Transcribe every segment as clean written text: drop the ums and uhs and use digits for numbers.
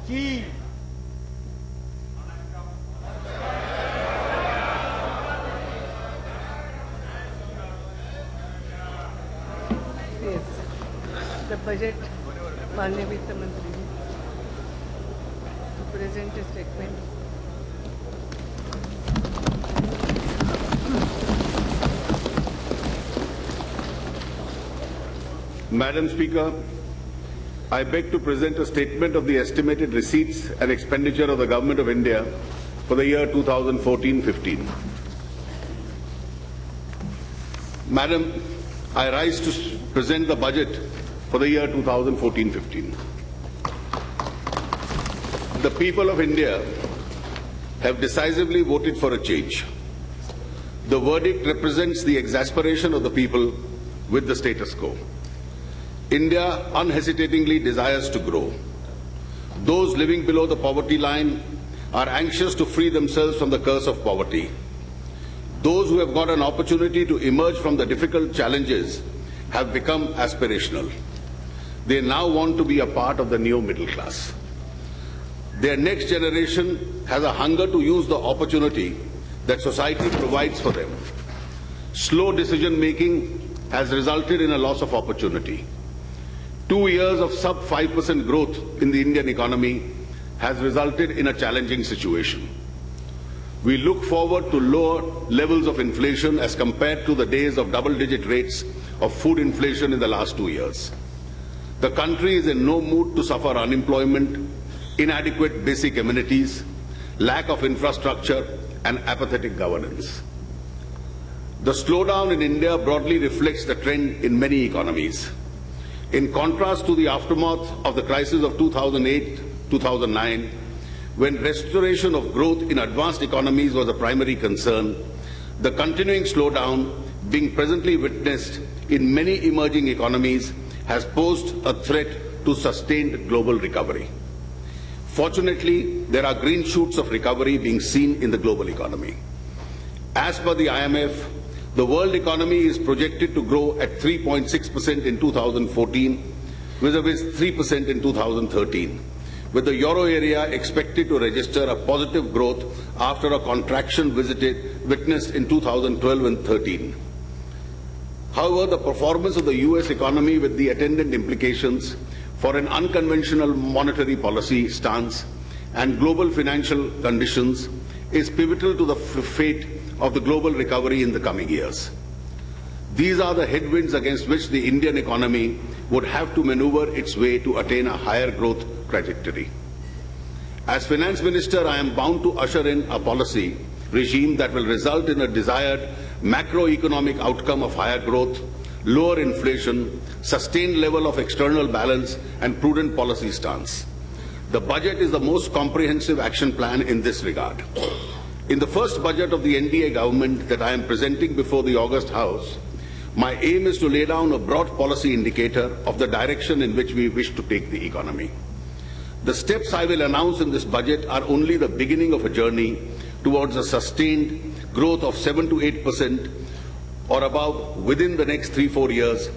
की। Yes, the budget, माननीय वित्त मंत्री जी, to present a statement. Madam Speaker, I beg to present a statement of the estimated receipts and expenditure of the Government of India for the year 2014-15. Madam, I rise to present the budget for the year 2014-15. The people of India have decisively voted for a change. The verdict represents the exasperation of the people with the status quo. India unhesitatingly desires to grow. Those living below the poverty line are anxious to free themselves from the curse of poverty. Those who have got an opportunity to emerge from the difficult challenges have become aspirational. They now want to be a part of the new middle class. Their next generation has a hunger to use the opportunity that society provides for them. Slow decision-making has resulted in a loss of opportunity. 2 years of sub 5% growth in the Indian economy has resulted in a challenging situation. We look forward to lower levels of inflation as compared to the days of double-digit rates of food inflation in the last 2 years. The country is in no mood to suffer unemployment, inadequate basic amenities, lack of infrastructure, and apathetic governance. The slowdown in India broadly reflects the trend in many economies. In contrast to the aftermath of the crisis of 2008-2009, when restoration of growth in advanced economies was a primary concern, the continuing slowdown being presently witnessed in many emerging economies has posed a threat to sustained global recovery. Fortunately, there are green shoots of recovery being seen in the global economy. As per the IMF, the world economy is projected to grow at 3.6% in 2014, vis-a-vis 3% in 2013, with the euro area expected to register a positive growth after a contraction witnessed in 2012 and 13. However, the performance of the US economy with the attendant implications for an unconventional monetary policy stance and global financial conditions is pivotal to the fate of the global recovery in the coming years. These are the headwinds against which the Indian economy would have to maneuver its way to attain a higher growth trajectory. As Finance Minister, I am bound to usher in a policy regime that will result in a desired macroeconomic outcome of higher growth, lower inflation, sustained level of external balance, and prudent policy stance. The budget is the most comprehensive action plan in this regard. In the first budget of the NDA government that I am presenting before the August House, my aim is to lay down a broad policy indicator of the direction in which we wish to take the economy. The steps I will announce in this budget are only the beginning of a journey towards a sustained growth of 7 to 8% or above within the next 3-4 years,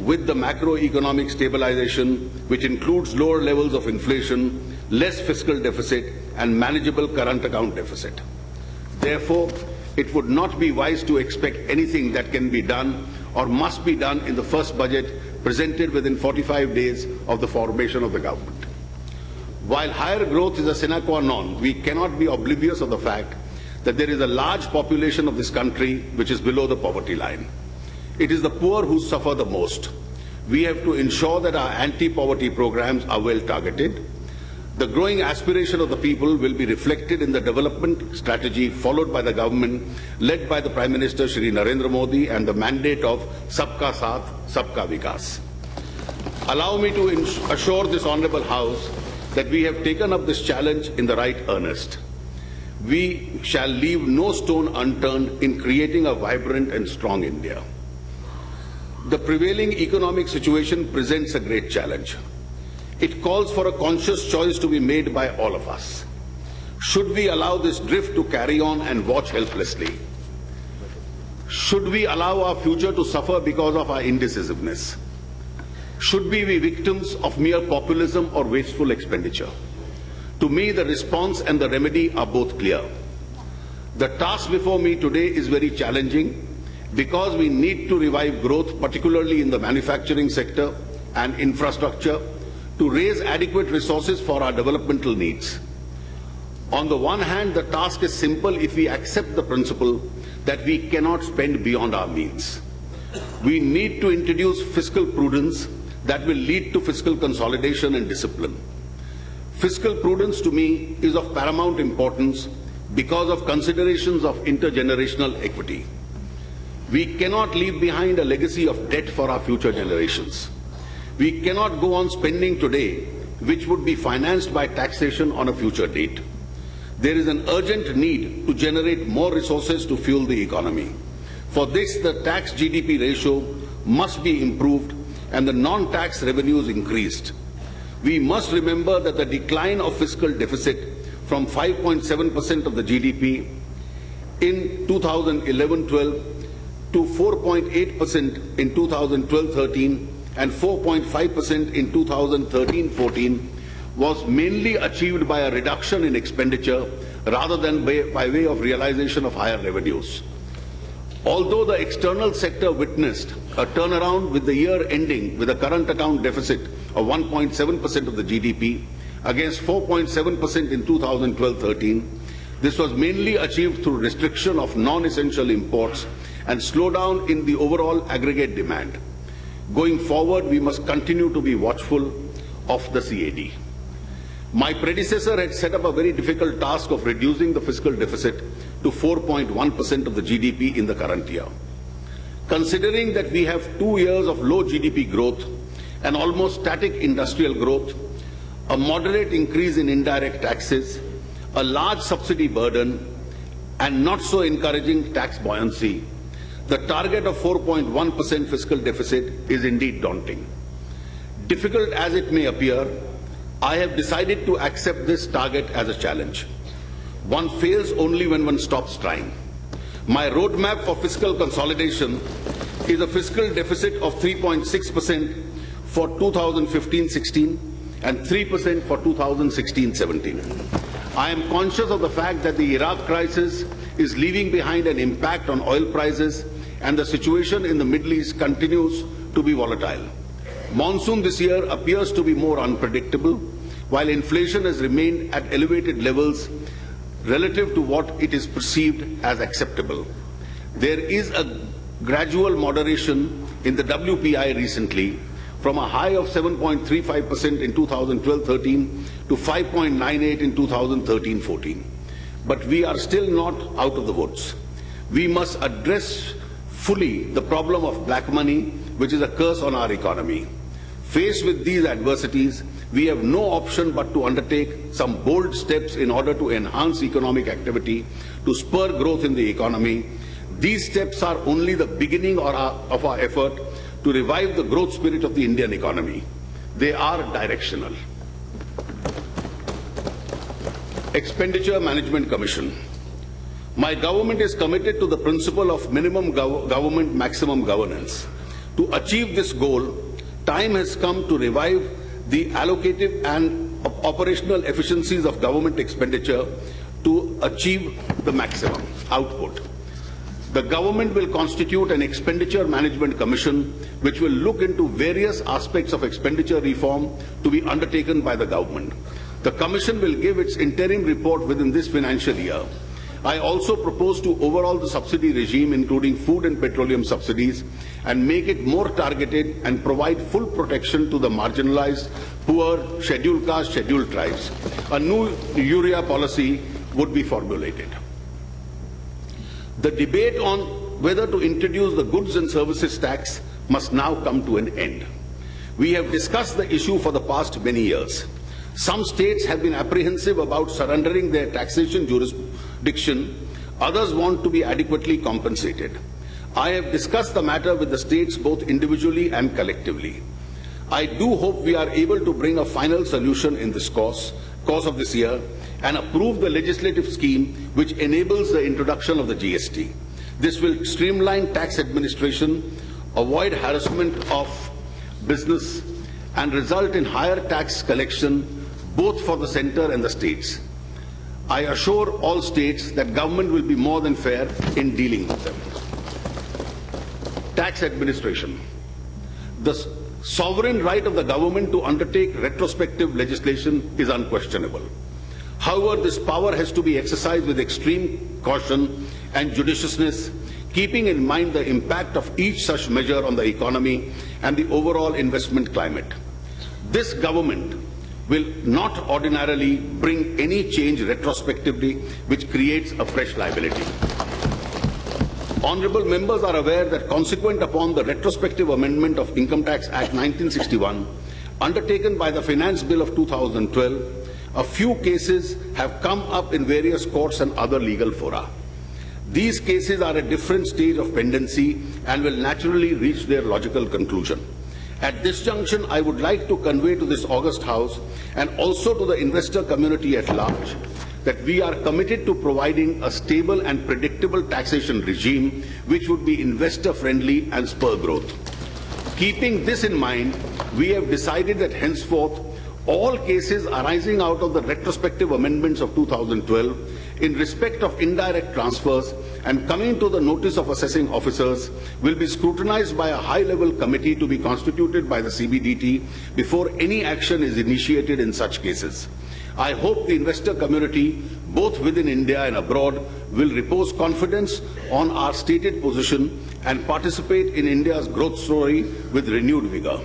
with the macroeconomic stabilization, which includes lower levels of inflation, less fiscal deficit, and manageable current account deficit. Therefore, it would not be wise to expect anything that can be done or must be done in the first budget presented within 45 days of the formation of the government. While higher growth is a sine qua non, we cannot be oblivious of the fact that there is a large population of this country which is below the poverty line. It is the poor who suffer the most. We have to ensure that our anti-poverty programs are well targeted. The growing aspiration of the people will be reflected in the development strategy followed by the government led by the Prime Minister Shri Narendra Modi and the mandate of Sabka Saath, Sabka Vikas. Allow me to assure this Honourable House that we have taken up this challenge in the right earnest. We shall leave no stone unturned in creating a vibrant and strong India. The prevailing economic situation presents a great challenge. It calls for a conscious choice to be made by all of us. Should we allow this drift to carry on and watch helplessly? Should we allow our future to suffer because of our indecisiveness? Should we be victims of mere populism or wasteful expenditure? To me, the response and the remedy are both clear. The task before me today is very challenging because we need to revive growth, particularly in the manufacturing sector and infrastructure, to raise adequate resources for our developmental needs. On the one hand, the task is simple if we accept the principle that we cannot spend beyond our means. We need to introduce fiscal prudence that will lead to fiscal consolidation and discipline. Fiscal prudence to me is of paramount importance because of considerations of intergenerational equity. We cannot leave behind a legacy of debt for our future generations. We cannot go on spending today, which would be financed by taxation on a future date. There is an urgent need to generate more resources to fuel the economy. For this, the tax GDP ratio must be improved and the non-tax revenues increased. We must remember that the decline of fiscal deficit from 5.7% of the GDP in 2011-12 to 4.8% in 2012-13 and 4.5% in 2013-14 was mainly achieved by a reduction in expenditure rather than by way of realization of higher revenues. Although the external sector witnessed a turnaround with the year ending with a current account deficit of 1.7% of the GDP against 4.7% in 2012-13, this was mainly achieved through restriction of non-essential imports and slowdown in the overall aggregate demand. Going forward, we must continue to be watchful of the CAD. My predecessor had set up a very difficult task of reducing the fiscal deficit to 4.1% of the GDP in the current year. Considering that we have 2 years of low GDP growth and almost static industrial growth, a moderate increase in indirect taxes, a large subsidy burden, and not so encouraging tax buoyancy, the target of 4.1% fiscal deficit is indeed daunting. Difficult as it may appear, I have decided to accept this target as a challenge. One fails only when one stops trying. My roadmap for fiscal consolidation is a fiscal deficit of 3.6% for 2015-16 and 3% for 2016-17. I am conscious of the fact that the Iraq crisis is leaving behind an impact on oil prices and the situation in the Middle East continues to be volatile. Monsoon this year appears to be more unpredictable, while inflation has remained at elevated levels relative to what it is perceived as acceptable. There is a gradual moderation in the WPI recently from a high of 7.35% in 2012-13 to 5.98 in 2013-14. But we are still not out of the woods. We must address fully the problem of black money, which is a curse on our economy. Faced with these adversities, we have no option but to undertake some bold steps in order to enhance economic activity, to spur growth in the economy. These steps are only the beginning of our effort to revive the growth spirit of the Indian economy. They are directional. Expenditure Management Commission. My government is committed to the principle of minimum government, maximum governance. To achieve this goal, time has come to revive the allocative and operational efficiencies of government expenditure to achieve the maximum output. The government will constitute an Expenditure Management Commission which will look into various aspects of expenditure reform to be undertaken by the government. The Commission will give its interim report within this financial year. I also propose to overhaul the subsidy regime, including food and petroleum subsidies, and make it more targeted and provide full protection to the marginalized, poor, scheduled caste, scheduled tribes. A new urea policy would be formulated. The debate on whether to introduce the goods and services tax must now come to an end. We have discussed the issue for the past many years. Some states have been apprehensive about surrendering their taxation jurisdiction. Others want to be adequately compensated. I have discussed the matter with the states both individually and collectively. I do hope we are able to bring a final solution in this course of this year and approve the legislative scheme which enables the introduction of the GST. This will streamline tax administration, avoid harassment of business, and result in higher tax collection both for the centre and the states. I assure all states that government will be more than fair in dealing with them. Tax administration. The sovereign right of the government to undertake retrospective legislation is unquestionable. However, this power has to be exercised with extreme caution and judiciousness, keeping in mind the impact of each such measure on the economy and the overall investment climate. This government will not ordinarily bring any change retrospectively which creates a fresh liability. Honourable members are aware that consequent upon the retrospective amendment of Income Tax Act 1961 undertaken by the Finance Bill of 2012, a few cases have come up in various courts and other legal fora. These cases are at different stage of pendency and will naturally reach their logical conclusion. At this junction, I would like to convey to this august House and also to the investor community at large that we are committed to providing a stable and predictable taxation regime which would be investor-friendly and spur growth. Keeping this in mind, we have decided that henceforth all cases arising out of the retrospective amendments of 2012 in respect of indirect transfers and coming to the notice of assessing officers will be scrutinized by a high-level committee to be constituted by the CBDT before any action is initiated in such cases. I hope the investor community, both within India and abroad, will repose confidence on our stated position and participate in India's growth story with renewed vigour.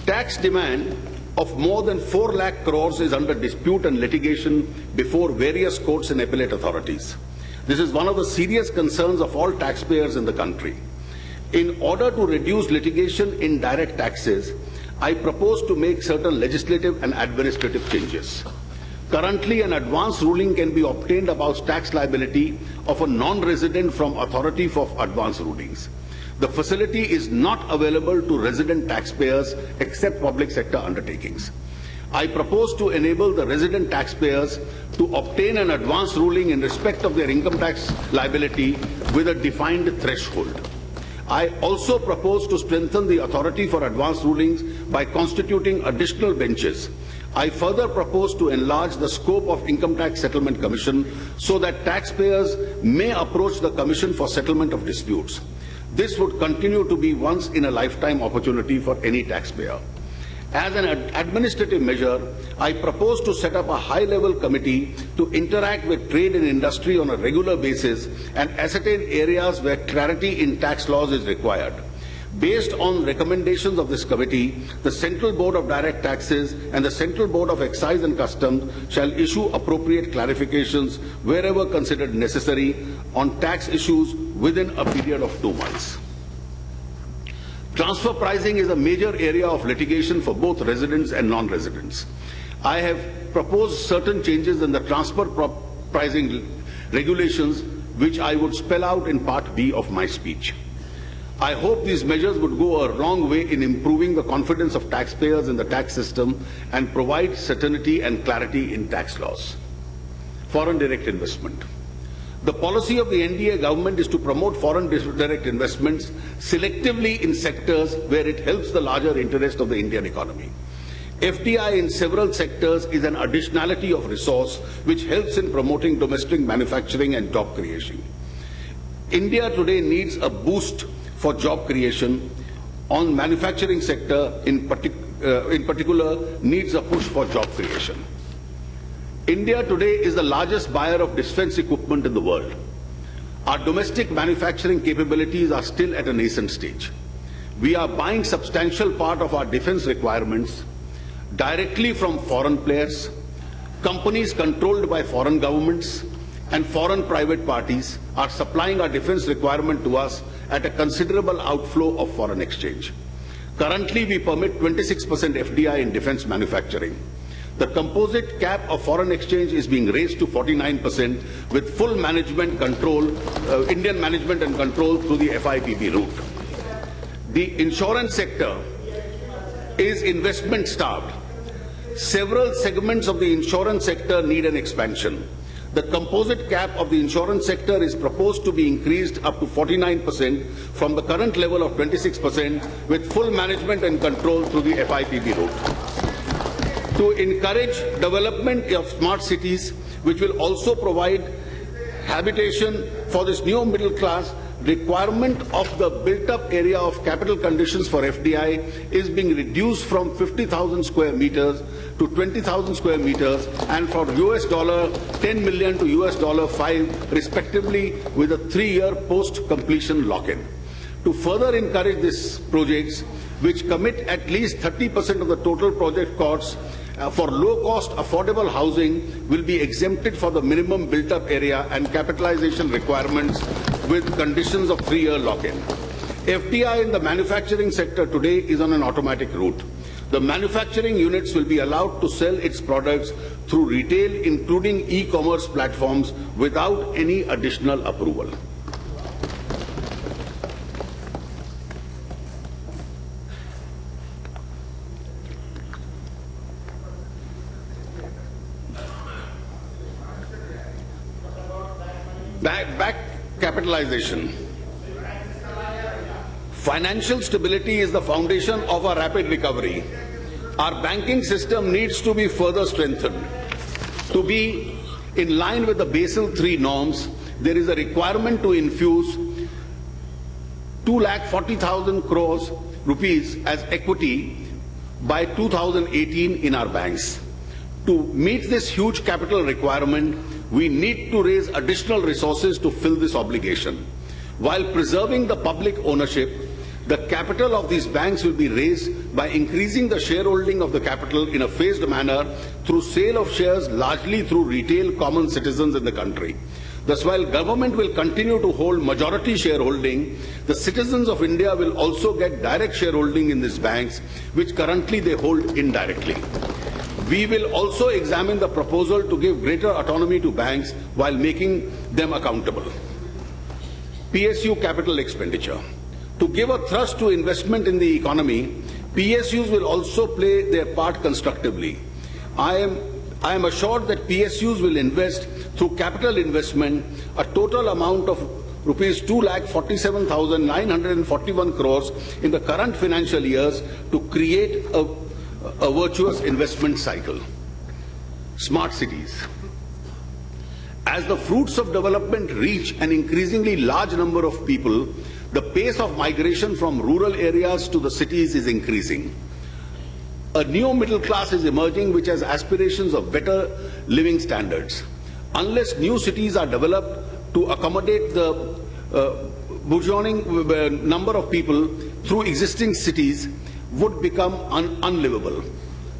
Tax demand of more than 4 lakh crores is under dispute and litigation before various courts and appellate authorities. This is one of the serious concerns of all taxpayers in the country. In order to reduce litigation in direct taxes, I propose to make certain legislative and administrative changes. Currently, an advance ruling can be obtained about tax liability of a non-resident from authority for advance rulings. The facility is not available to resident taxpayers except public sector undertakings. I propose to enable the resident taxpayers to obtain an advance ruling in respect of their income tax liability with a defined threshold. I also propose to strengthen the authority for advance rulings by constituting additional benches. I further propose to enlarge the scope of Income Tax Settlement Commission so that taxpayers may approach the Commission for settlement of disputes. This would continue to be once in a lifetime opportunity for any taxpayer. As an administrative measure, I propose to set up a high-level committee to interact with trade and industry on a regular basis and ascertain areas where clarity in tax laws is required. Based on recommendations of this committee, the Central Board of Direct Taxes and the Central Board of Excise and Customs shall issue appropriate clarifications wherever considered necessary on tax issues within a period of 2 months. Transfer pricing is a major area of litigation for both residents and non-residents. I have proposed certain changes in the transfer pricing regulations, which I would spell out in Part B of my speech. I hope these measures would go a long way in improving the confidence of taxpayers in the tax system and provide certainty and clarity in tax laws. Foreign direct investment. The policy of the NDA government is to promote foreign direct investments selectively in sectors where it helps the larger interest of the Indian economy. FDI in several sectors is an additionality of resource which helps in promoting domestic manufacturing and job creation. India today needs a boost for job creation. On manufacturing sector in particular needs a push for job creation. India today is the largest buyer of defence equipment in the world. Our domestic manufacturing capabilities are still at a nascent stage. We are buying substantial part of our defence requirements directly from foreign players, companies controlled by foreign governments, and foreign private parties are supplying our defence requirement to us at a considerable outflow of foreign exchange. Currently, we permit 26% FDI in defence manufacturing. The composite cap of foreign exchange is being raised to 49% with full management control, Indian management and control through the FIPB route. The insurance sector is investment starved. Several segments of the insurance sector need an expansion. The composite cap of the insurance sector is proposed to be increased up to 49% from the current level of 26% with full management and control through the FIPB route. to encourage development of smart cities, which will also provide habitation for this new middle class. Requirement of the built-up area of capital conditions for FDI is being reduced from 50,000 square meters to 20,000 square meters, and from $10 million to $5 respectively, with a 3-year post-completion lock-in. To further encourage these projects, which commit at least 30% of the total project costs for low-cost affordable housing, will be exempted for the minimum built-up area and capitalization requirements with conditions of 3-year lock-in. FDI in the manufacturing sector today is on an automatic route. The manufacturing units will be allowed to sell its products through retail, including e-commerce platforms, without any additional approval. Back capitalization. Financial stability is the foundation of our rapid recovery. Our banking system needs to be further strengthened. To be in line with the Basel III norms, there is a requirement to infuse 2,40,000 crores rupees as equity by 2018 in our banks. To meet this huge capital requirement, we need to raise additional resources to fill this obligation. While preserving the public ownership, the capital of these banks will be raised by increasing the shareholding of the capital in a phased manner through sale of shares largely through retail common citizens in the country. Thus, while government will continue to hold majority shareholding, the citizens of India will also get direct shareholding in these banks, which currently they hold indirectly. We will also examine the proposal to give greater autonomy to banks while making them accountable. PSU capital expenditure. To give a thrust to investment in the economy, PSUs will also play their part constructively. I am assured that PSUs will invest through capital investment a total amount of rupees 2,47,941 crores in the current financial years to create a virtuous investment cycle. Smart cities. As the fruits of development reach an increasingly large number of people, the pace of migration from rural areas to the cities is increasing. A new middle class is emerging which has aspirations of better living standards. Unless new cities are developed to accommodate the burgeoning number of people through existing cities, would become unlivable.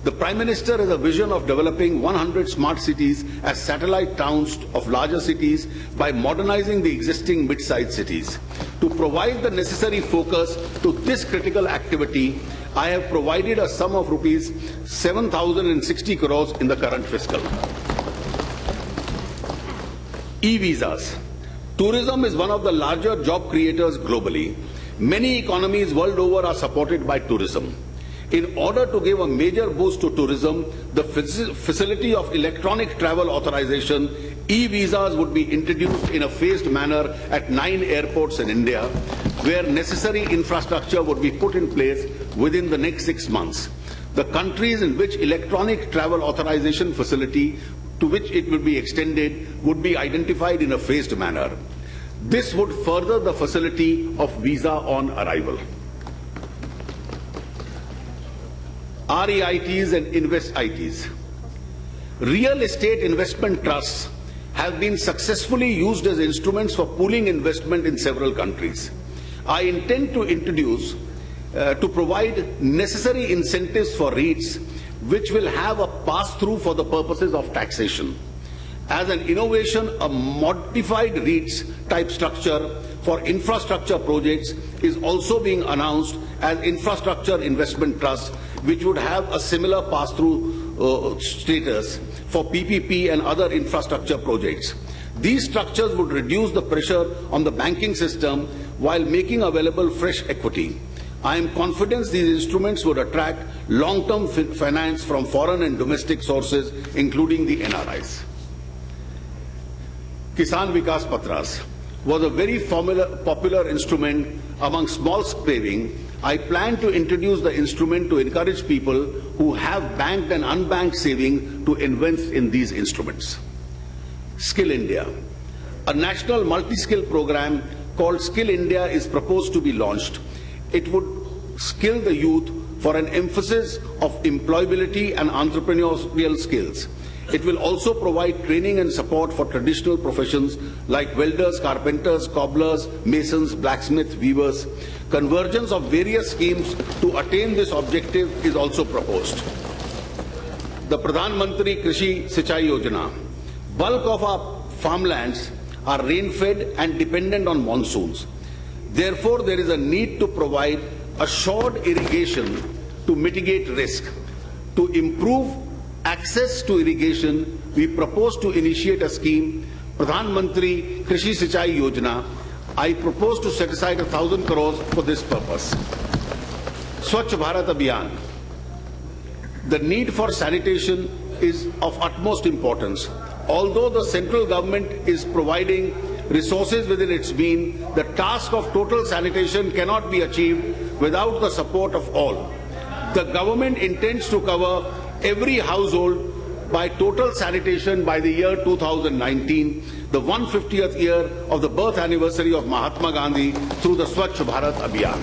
The Prime Minister has a vision of developing 100 smart cities as satellite towns of larger cities by modernizing the existing mid-sized cities. To provide the necessary focus to this critical activity, I have provided a sum of rupees 7,060 crores in the current fiscal. E-visas. Tourism is one of the larger job creators globally. Many economies world over are supported by tourism. In order to give a major boost to tourism, the facility of electronic travel authorization, e-visas, would be introduced in a phased manner at 9 airports in India, where necessary infrastructure would be put in place within the next 6 months. The countries in which electronic travel authorization facility to which it will be extended would be identified in a phased manner. This would further the facility of visa on arrival. REITs and InvestITs. Real estate investment trusts have been successfully used as instruments for pooling investment in several countries. I intend to introduce, to provide necessary incentives for REITs, which will have a pass-through for the purposes of taxation. As an innovation, a modified REITs type structure for infrastructure projects is also being announced as Infrastructure Investment Trust, which would have a similar pass-through status for PPP and other infrastructure projects. These structures would reduce the pressure on the banking system while making available fresh equity. I am confident these instruments would attract long-term finance from foreign and domestic sources, including the NRIs. Kisan Vikas Patras was a very popular instrument among small saving I plan to introduce the instrument to encourage people who have banked and unbanked saving to invest in these instruments. Skill India. A national multi-skill program called Skill India is proposed to be launched. It would skill the youth for an emphasis of employability and entrepreneurial skills. It will also provide training and support for traditional professions like welders, carpenters, cobblers, masons, blacksmiths, weavers. Convergence of various schemes to attain this objective is also proposed. The Pradhan Mantri Krishi Sinchai Yojana. Bulk of our farmlands are rain-fed and dependent on monsoons. Therefore, there is a need to provide assured irrigation to mitigate risk. To improve access to irrigation, we propose to initiate a scheme, Pradhan Mantri Krishi Sinchai Yojana. I propose to set aside 1,000 crores for this purpose. Swachh Bharat Abhiyan. The need for sanitation is of utmost importance. Although the central government is providing resources within its means, the task of total sanitation cannot be achieved without the support of all. The government intends to cover every household by total sanitation by the year 2019, the 150th year of the birth anniversary of Mahatma Gandhi, through the Swachh Bharat Abhiyan.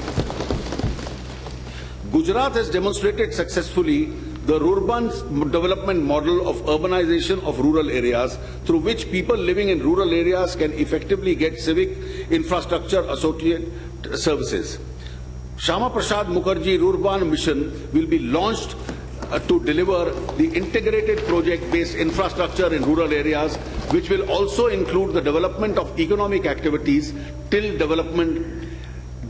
Gujarat has demonstrated successfully the urban development model of urbanization of rural areas, through which people living in rural areas can effectively get civic infrastructure associated services. Shama Prasad Mukherjee Urban Mission will be launched to deliver the integrated project-based infrastructure in rural areas, which will also include the development of economic activities till development.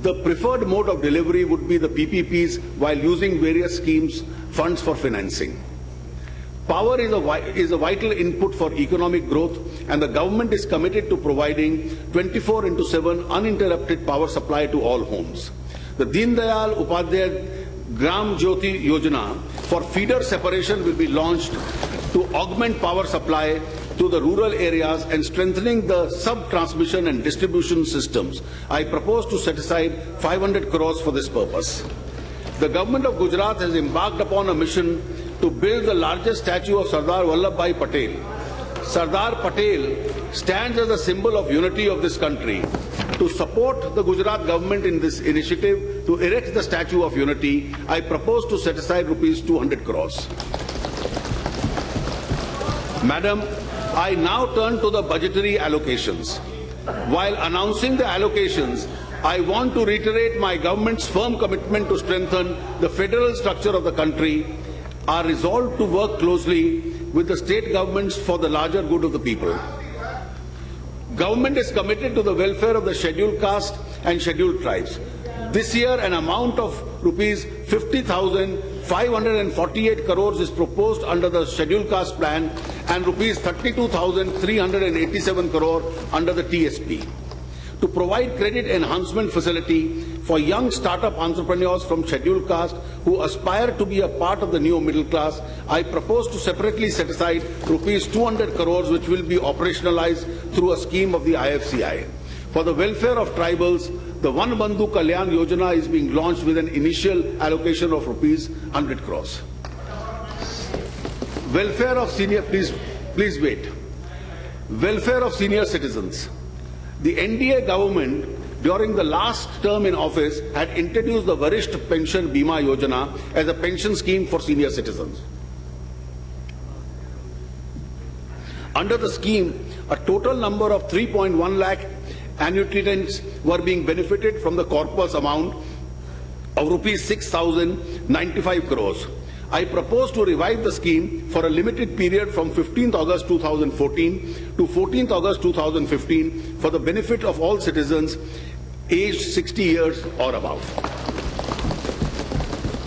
The preferred mode of delivery would be the PPPs, while using various schemes, funds for financing. Power is a vital input for economic growth, and the government is committed to providing 24/7 uninterrupted power supply to all homes. The Deen Dayal Upadhyay Gram Jyoti Yojana for feeder separation will be launched to augment power supply to the rural areas and strengthening the sub-transmission and distribution systems. I propose to set aside 500 crores for this purpose. The government of Gujarat has embarked upon a mission to build the largest statue of Sardar Vallabhbhai Patel. Sardar Patel stands as a symbol of unity of this country. To support the Gujarat government in this initiative to erect the Statue of Unity, I propose to set aside rupees 200 crores. Madam, I now turn to the budgetary allocations. While announcing the allocations, I want to reiterate my government's firm commitment to strengthen the federal structure of the country, our resolve to work closely with the state governments for the larger good of the people. Government is committed to the welfare of the scheduled caste and scheduled tribes. This year, an amount of rupees 50,548 crores is proposed under the scheduled caste plan and rupees 32,387 crore under the TSP. To provide credit enhancement facility for young startup entrepreneurs from scheduled caste who aspire to be a part of the new middle class, I propose to separately set aside rupees 200 crores, which will be operationalized through a scheme of the IFCI. For the welfare of tribals, the Van Bandhu Kalyan Yojana is being launched with an initial allocation of rupees 100 crores. Welfare of senior, please wait. Welfare of senior citizens. The NDA government during the last term in office had introduced the Varisht Pension Bima Yojana as a pension scheme for senior citizens. Under the scheme, a total number of 3.1 lakh annuitants were being benefited from the corpus amount of rupees 6,095 crores. I propose to revive the scheme for a limited period from 15th August 2014 to 14th August 2015 for the benefit of all citizens aged 60 years or above.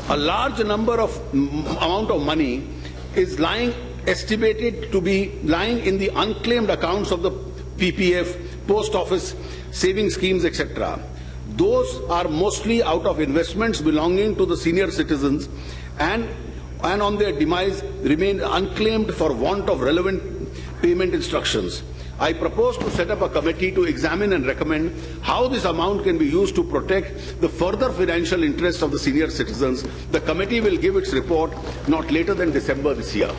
A large amount of money is estimated to be lying in the unclaimed accounts of the PPF, post office, saving schemes, etc. Those are mostly out of investments belonging to the senior citizens and on their demise remain unclaimed for want of relevant payment instructions. I propose to set up a committee to examine and recommend how this amount can be used to protect the further financial interests of the senior citizens. The committee will give its report not later than December this year.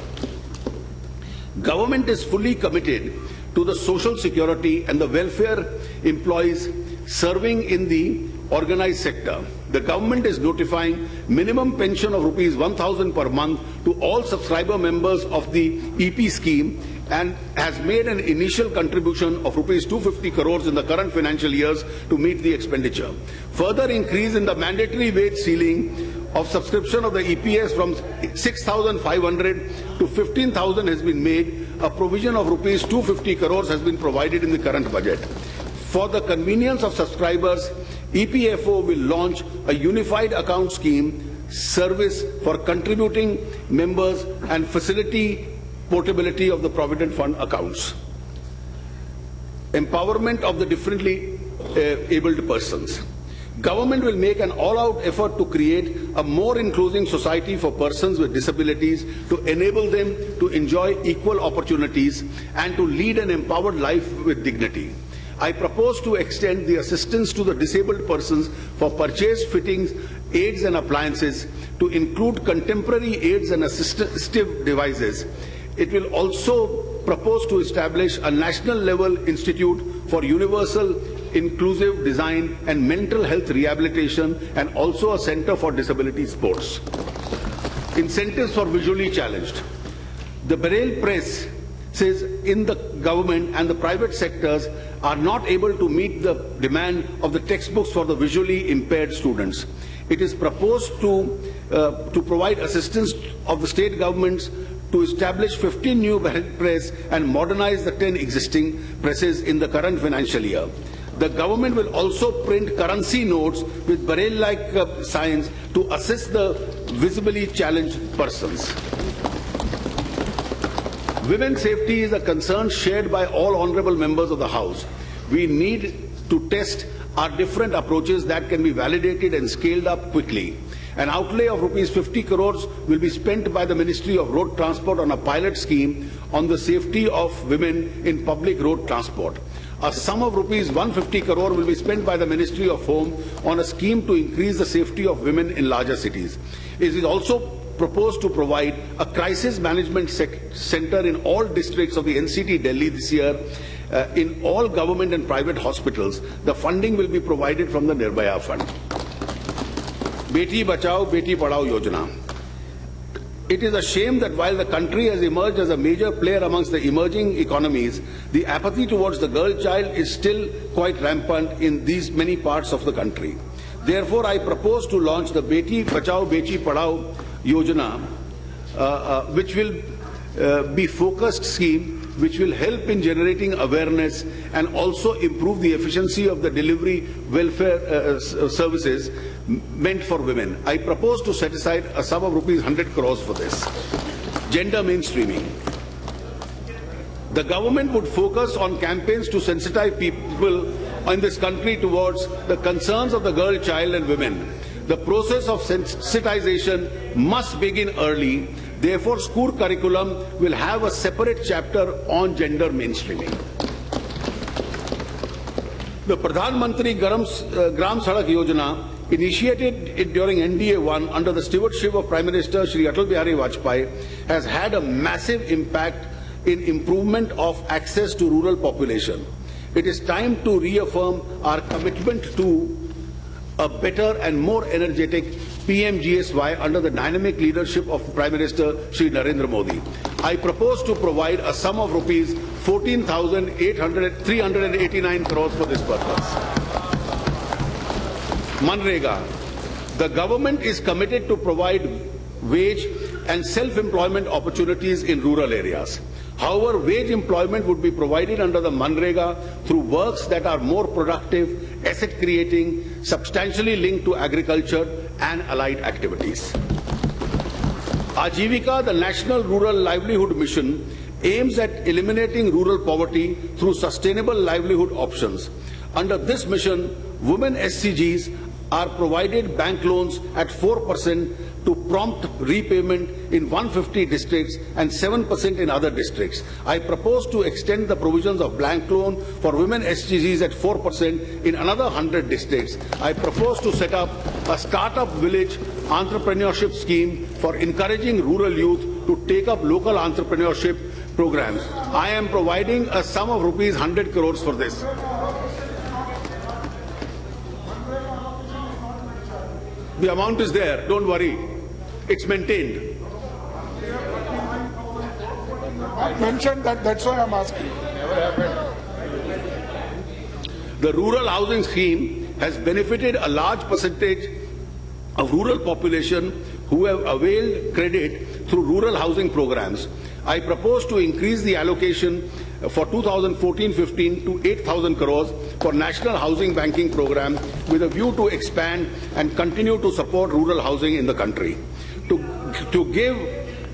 Government is fully committed to the social security and the welfare employees serving in the organized sector. The government is notifying minimum pension of rupees 1,000 per month to all subscriber members of the EP scheme and has made an initial contribution of rupees 250 crores in the current financial years to meet the expenditure. Further increase in the mandatory wage ceiling of subscription of the EPS from 6,500 to 15,000 has been made. A provision of rupees 250 crores has been provided in the current budget. For the convenience of subscribers, EPFO will launch a unified account scheme service for contributing members and facility portability of the Provident Fund accounts. Empowerment of the differently abled persons. Government will make an all-out effort to create a more inclusive society for persons with disabilities, to enable them to enjoy equal opportunities and to lead an empowered life with dignity. I propose to extend the assistance to the disabled persons for purchase, fittings, aids and appliances to include contemporary aids and assistive devices. It will also propose to establish a national level institute for universal inclusive design and mental health rehabilitation and also a center for disability sports. Incentives for visually challenged. The Braille press says in the government and the private sectors are not able to meet the demand of the textbooks for the visually impaired students. It is proposed to provide assistance of the state governments to establish 15 new Braille press and modernize the 10 existing presses in the current financial year. The government will also print currency notes with Braille-like signs to assist the visibly challenged persons. Women's safety is a concern shared by all honourable members of the House. We need to test our different approaches that can be validated and scaled up quickly. An outlay of rupees 50 crores will be spent by the Ministry of Road Transport on a pilot scheme on the safety of women in public road transport. A sum of rupees 150 crore will be spent by the Ministry of Home on a scheme to increase the safety of women in larger cities. It is also proposed to provide a crisis management center in all districts of the NCT Delhi this year. In all government and private hospitals, the funding will be provided from the Nirbhaya Fund. Beti Bachao, Beti Padhao Yojana. It is a shame that while the country has emerged as a major player amongst the emerging economies, the apathy towards the girl child is still quite rampant in these many parts of the country. Therefore, I propose to launch the Beti Bachao, Beti Padhao Yojana, which will be focused scheme which will help in generating awareness and also improve the efficiency of the delivery welfare services meant for women. I propose to set aside a sum of rupees 100 crores for this. Gender mainstreaming. The government would focus on campaigns to sensitize people in this country towards the concerns of the girl child and women. The process of sensitization must begin early. Therefore, school curriculum will have a separate chapter on gender mainstreaming. The Pradhan Mantri Gram Sadak Yojana, initiated it during NDA-1 under the stewardship of Prime Minister Shri Atal Bihari Vajpayee, has had a massive impact in improvement of access to rural population. It is time to reaffirm our commitment to a better and more energetic PMGSY under the dynamic leadership of Prime Minister Shri Narendra Modi. I propose to provide a sum of rupees 14,389 crores for this purpose. Manrega. The government is committed to provide wage and self-employment opportunities in rural areas. However, wage employment would be provided under the Manrega through works that are more productive, asset creating, substantially linked to agriculture and allied activities. Ajivika, the National Rural Livelihood Mission, aims at eliminating rural poverty through sustainable livelihood options. Under this mission, women SCGs are provided bank loans at 4% to prompt repayment in 150 districts and 7% in other districts. I propose to extend the provisions of blank loan for women SGGs at 4% in another 100 districts. I propose to set up a startup village entrepreneurship scheme for encouraging rural youth to take up local entrepreneurship programs. I am providing a sum of rupees 100 crores for this. The amount is there, don't worry. It's maintained. I mentioned that, that's why I'm asking. The rural housing scheme has benefited a large percentage of rural population who have availed credit through rural housing programs. I propose to increase the allocation for 2014-15 to 8,000 crores for National Housing Banking Program with a view to expand and continue to support rural housing in the country. To give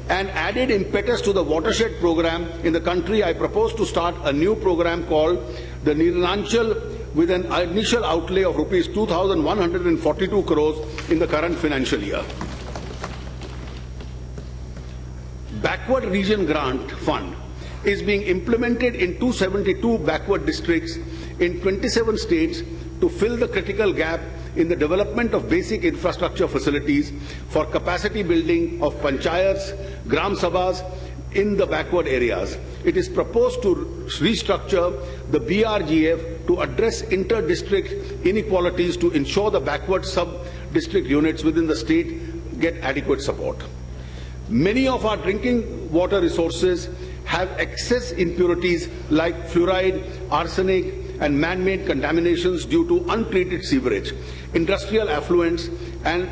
an added impetus to the watershed program in the country, I propose to start a new program called the Nirlanchal with an initial outlay of rupees 2,142 crores in the current financial year. Backward Region Grant Fund is being implemented in 272 backward districts in 27 states to fill the critical gap in the development of basic infrastructure facilities for capacity building of panchayats, gram sabhas in the backward areas. It is proposed to restructure the BRGF to address inter-district inequalities to ensure the backward sub-district units within the state get adequate support. Many of our drinking water resources have excess impurities like fluoride, arsenic, and man-made contaminations due to untreated sewerage, industrial effluents, and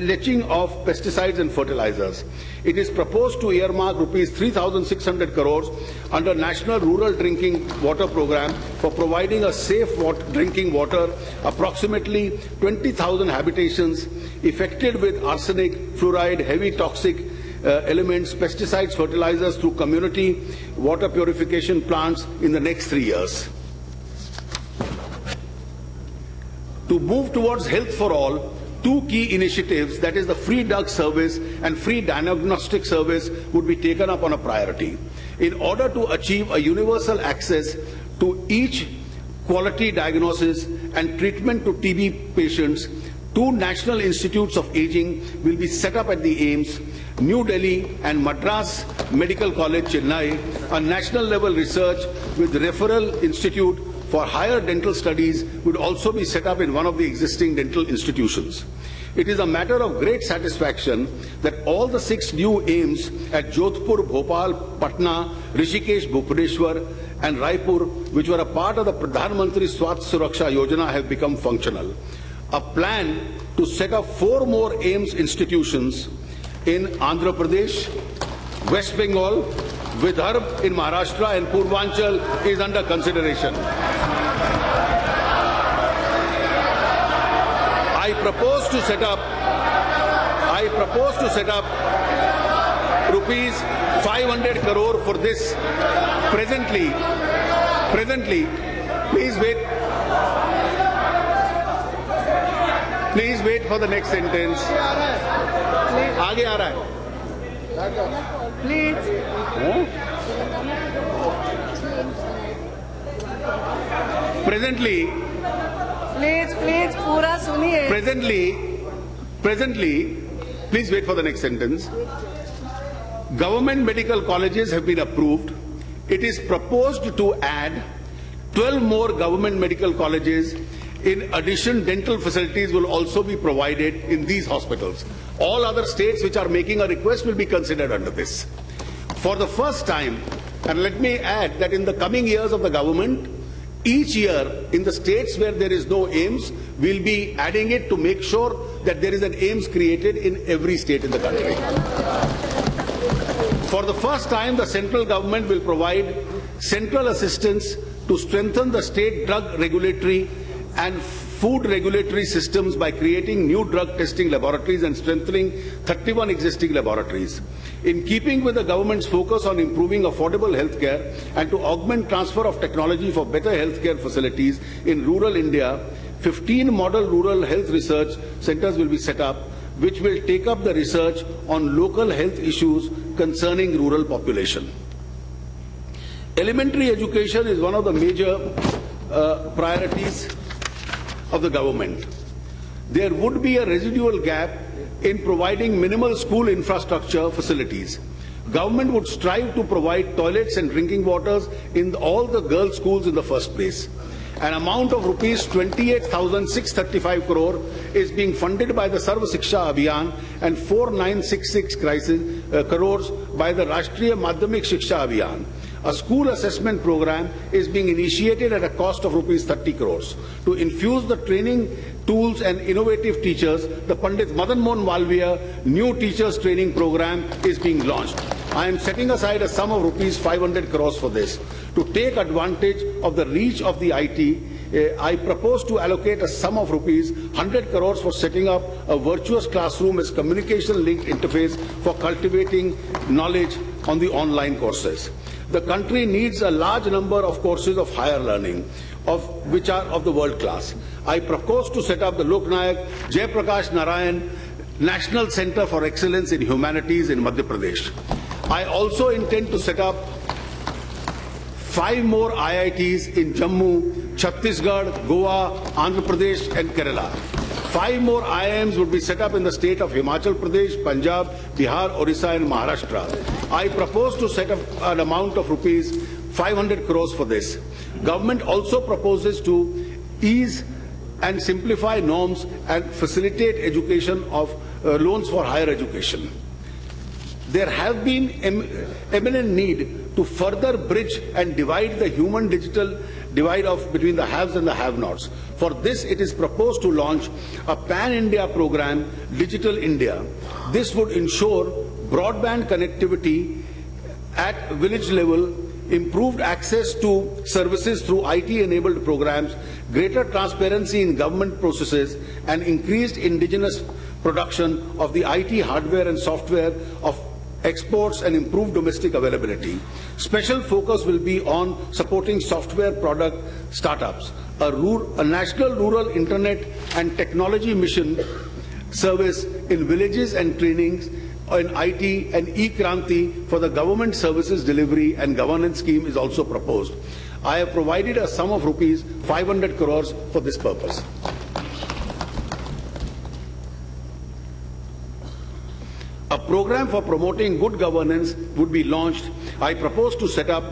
leaching of pesticides and fertilizers. It is proposed to earmark rupees 3,600 crores under National Rural Drinking Water Program for providing a safe drinking water, approximately 20,000 habitations affected with arsenic, fluoride, heavy toxic elements, pesticides, fertilizers through community water purification plants in the next 3 years. To move towards health for all, two key initiatives, that is the free drug service and free diagnostic service, would be taken up on a priority. In order to achieve a universal access to each quality diagnosis and treatment to TB patients, 2 National Institutes of Aging will be set up at the AIIMS, New Delhi and Madras Medical College, Chennai. A national level research with referral institute for higher dental studies would also be set up in one of the existing dental institutions. It is a matter of great satisfaction that all the 6 new AIIMS at Jodhpur, Bhopal, Patna, Rishikesh, Bhubaneswar and Raipur, which were a part of the Pradhan Mantri Swasthya Suraksha Yojana, have become functional. A plan to set up 4 more AIIMS institutions in Andhra Pradesh, West Bengal, Vidarbha in Maharashtra and Purvanchal is under consideration. I propose to set up rupees 500 crore for this. Presently, please wait for the next sentence. आगे आ रहा है. Please. Presently, पूरा सुनिए. Presently, please wait for the next sentence. Government medical colleges have been approved. It is proposed to add 12 more government medical colleges. In addition, dental facilities will also be provided in these hospitals. All other states which are making a request will be considered under this. For the first time, and let me add that in the coming years of the government, each year in the states where there is no AIIMS, we'll be adding it to make sure that there is an AIIMS created in every state in the country. For the first time, the central government will provide central assistance to strengthen the state drug regulatory and food regulatory systems by creating new drug testing laboratories and strengthening 31 existing laboratories. In keeping with the government's focus on improving affordable healthcare and to augment transfer of technology for better healthcare facilities in rural India, 15 model rural health research centers will be set up. which will take up the research on local health issues concerning rural population. Elementary education is one of the major priorities of the government. There would be a residual gap in providing minimal school infrastructure facilities. Government would strive to provide toilets and drinking waters in all the girls' schools in the first place. An amount of rupees 28,635 crore is being funded by the Sarva Shiksha Abhiyan and 4,966 crores by the Rashtriya Madhyamik Shiksha Abhiyan. A school assessment program is being initiated at a cost of rupees 30 crores. To infuse the training tools and innovative teachers, the Pandit Madan Mohan Malviya New Teachers Training Program is being launched. I am setting aside a sum of rupees 500 crores for this. To take advantage of the reach of the IT, I propose to allocate a sum of rupees 100 crores for setting up a virtuous classroom as communication-linked interface for cultivating knowledge on the online courses. The country needs a large number of courses of higher learning, which are of the world class. I propose to set up the Loknayak Jayaprakash Narayan National Center for Excellence in Humanities in Madhya Pradesh. I also intend to set up 5 more IITs in Jammu, Chhattisgarh, Goa, Andhra Pradesh and Kerala. 5 more IIMs would be set up in the state of Himachal Pradesh, Punjab, Bihar, Orissa and Maharashtra. I propose to set up an amount of rupees 500 crores for this. Government also proposes to ease and simplify norms and facilitate education of loans for higher education. There have been eminent need to further bridge and divide the human digital divide between the haves and the have-nots. For this, it is proposed to launch a pan-India program, Digital India. This would ensure broadband connectivity at village level, improved access to services through IT-enabled programs, greater transparency in government processes, and increased indigenous production of the IT hardware and software of exports and improved domestic availability. Special focus will be on supporting software product startups, a national rural internet and technology mission service in villages and trainings in IT and e-Kranti for the government services delivery and governance scheme is also proposed. I have provided a sum of rupees 500 crores for this purpose. A program for promoting good governance would be launched. I propose to set up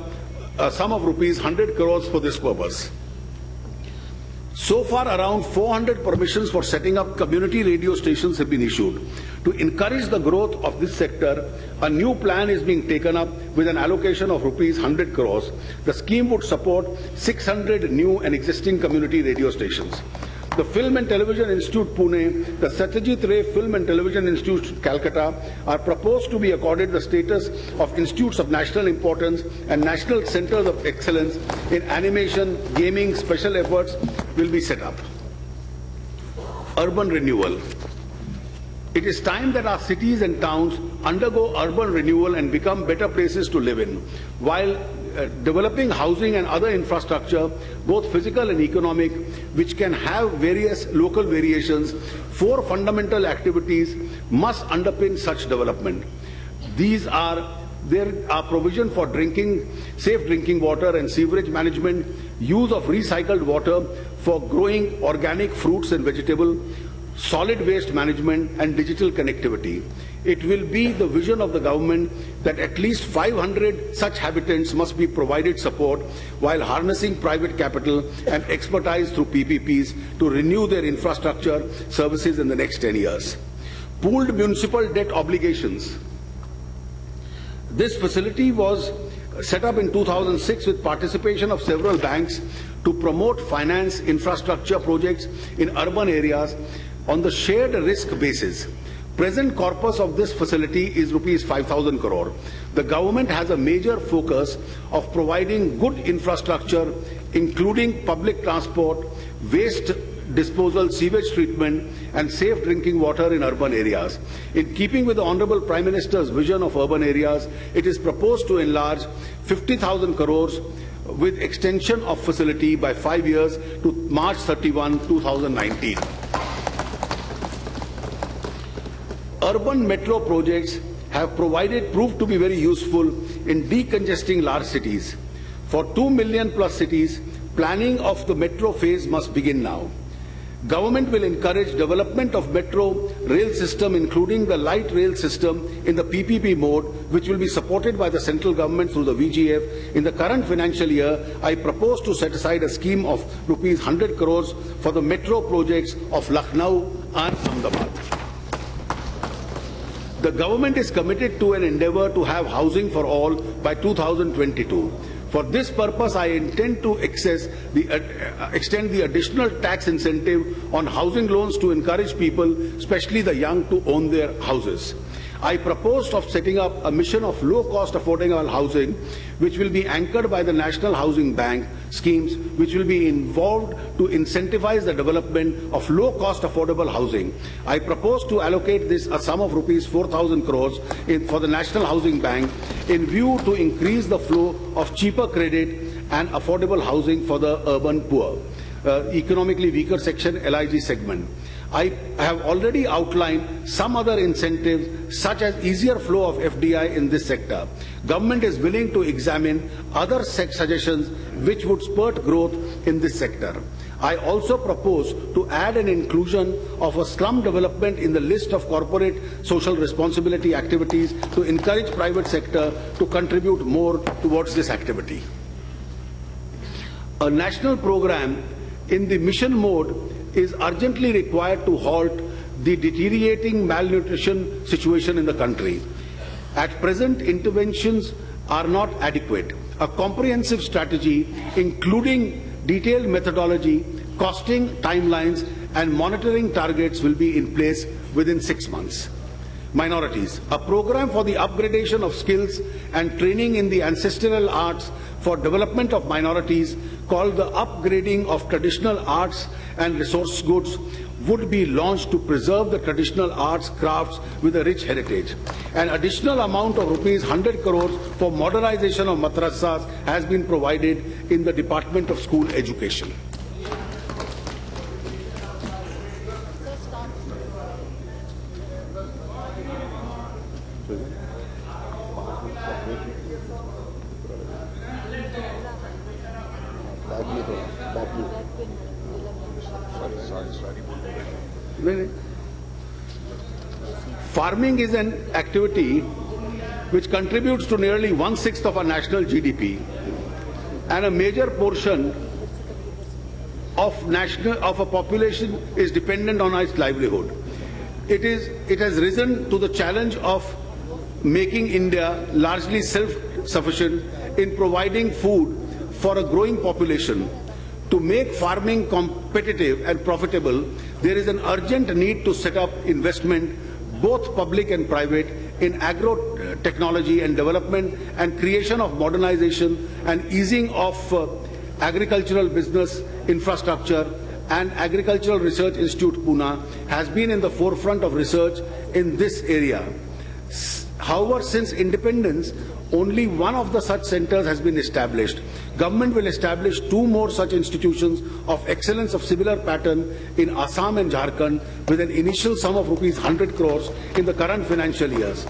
a sum of rupees 100 crores for this purpose. So far, around 400 permissions for setting up community radio stations have been issued. To encourage the growth of this sector, a new plan is being taken up with an allocation of rupees 100 crores. The scheme would support 600 new and existing community radio stations. The Film and Television Institute Pune, the Satyajit Ray Film and Television Institute Calcutta are proposed to be accorded the status of institutes of national importance, and national centers of excellence in animation, gaming, special efforts will be set up. Urban renewal. It is time that our cities and towns undergo urban renewal and become better places to live in, while developing housing and other infrastructure, both physical and economic, which can have various local variations. 4 fundamental activities must underpin such development. There are provision for safe drinking water and sewerage management, use of recycled water for growing organic fruits and vegetables, solid waste management and digital connectivity. It will be the vision of the government that at least 500 such habitants must be provided support while harnessing private capital and expertise through PPPs to renew their infrastructure services in the next 10 years. Pooled municipal debt obligations. This facility was set up in 2006 with participation of several banks to promote finance infrastructure projects in urban areas on the shared risk basis. Present corpus of this facility is rupees 5,000 crore. The government has a major focus of providing good infrastructure, including public transport, waste disposal, sewage treatment, and safe drinking water in urban areas. In keeping with the Honorable Prime Minister's vision of urban areas, it is proposed to enlarge 50,000 crores with extension of facility by 5 years to March 31, 2019. Urban metro projects have proved to be very useful in decongesting large cities. For 2 million plus cities, planning of the metro phase must begin now. Government will encourage development of metro rail system, including the light rail system in the PPP mode, which will be supported by the central government through the VGF. In the current financial year, I propose to set aside a scheme of rupees 100 crores for the metro projects of Lucknow and Ahmedabad. The government is committed to an endeavor to have housing for all by 2022. For this purpose, I intend to extend the additional tax incentive on housing loans to encourage people, especially the young, to own their houses. I proposed of setting up a mission of low-cost affordable housing, which will be anchored by the National Housing Bank schemes, which will be involved to incentivize the development of low-cost affordable housing. I propose to allocate this a sum of rupees 4,000 crores for the National Housing Bank in view to increase the flow of cheaper credit and affordable housing for the urban poor, economically weaker section, LIG segment. I have already outlined some other incentives, such as easier flow of FDI in this sector. Government is willing to examine other suggestions which would spurt growth in this sector. I also propose to add an inclusion of a slum development in the list of corporate social responsibility activities to encourage private sector to contribute more towards this activity. A national program in the mission mode is urgently required to halt the deteriorating malnutrition situation in the country. At present, interventions are not adequate. A comprehensive strategy, including detailed methodology, costing timelines, and monitoring targets will be in place within 6 months. Minorities. A program for the upgradation of skills and training in the ancestral arts for development of minorities, called the Upgrading of Traditional Arts and Resource Goods, would be launched to preserve the traditional arts crafts with a rich heritage. An additional amount of rupees 100 crores for modernization of madrasas has been provided in the Department of School Education. Farming is an activity which contributes to nearly 1/6 of our national GDP, and a major portion of a population is dependent on its livelihood. It has risen to the challenge of making India largely self-sufficient in providing food for a growing population. To make farming competitive and profitable, there is an urgent need to set up investment, both public and private, in agro-technology and development and creation of modernization and easing of agricultural business infrastructure. And Agricultural Research Institute, Pune, has been in the forefront of research in this area. However, since independence, only one of the such centers has been established. Government will establish 2 more such institutions of excellence of similar pattern in Assam and Jharkhand with an initial sum of rupees 100 crores in the current financial years.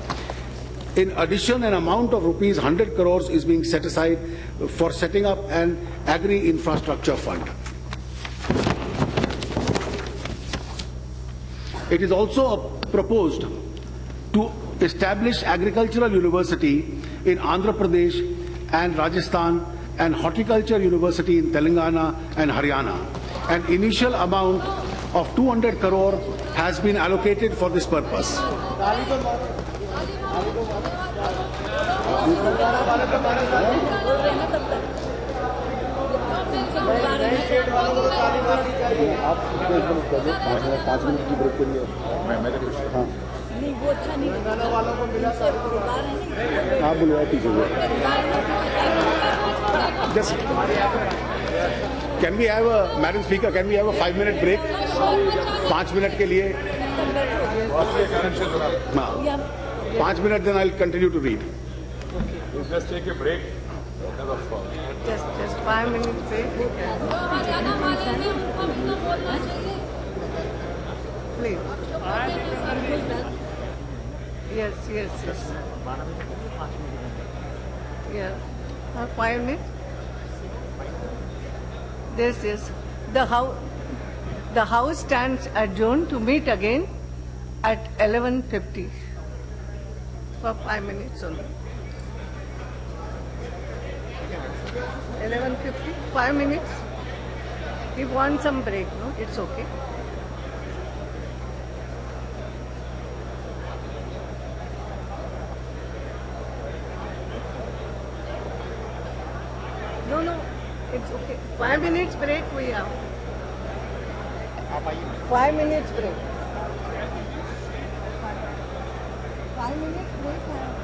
In addition, an amount of rupees 100 crores is being set aside for setting up an agri-infrastructure fund. It is also proposed to establish agricultural university in Andhra Pradesh and Rajasthan and horticulture university in Telangana and Haryana. An initial amount of 200 crore has been allocated for this purpose. नहीं वो अच्छा नहीं वालों को मिला आप बुलवा दीजिए. Just can we have a, Madam Speaker, can we have a 5-minute break? 5 minute के लिए. 5 minutes, then I'll continue to read. We'll just take a break. Just 5 minutes break. Please. Yes, yes, yes. Yeah. 5 minutes? This is the house stands adjourned to meet again at 11:50 for 5 minutes only. 11:50, 5 minutes. If you want some break, no, it's okay. No, it's okay. 5 minutes break we have. 5 minutes break. 5 minutes break we have.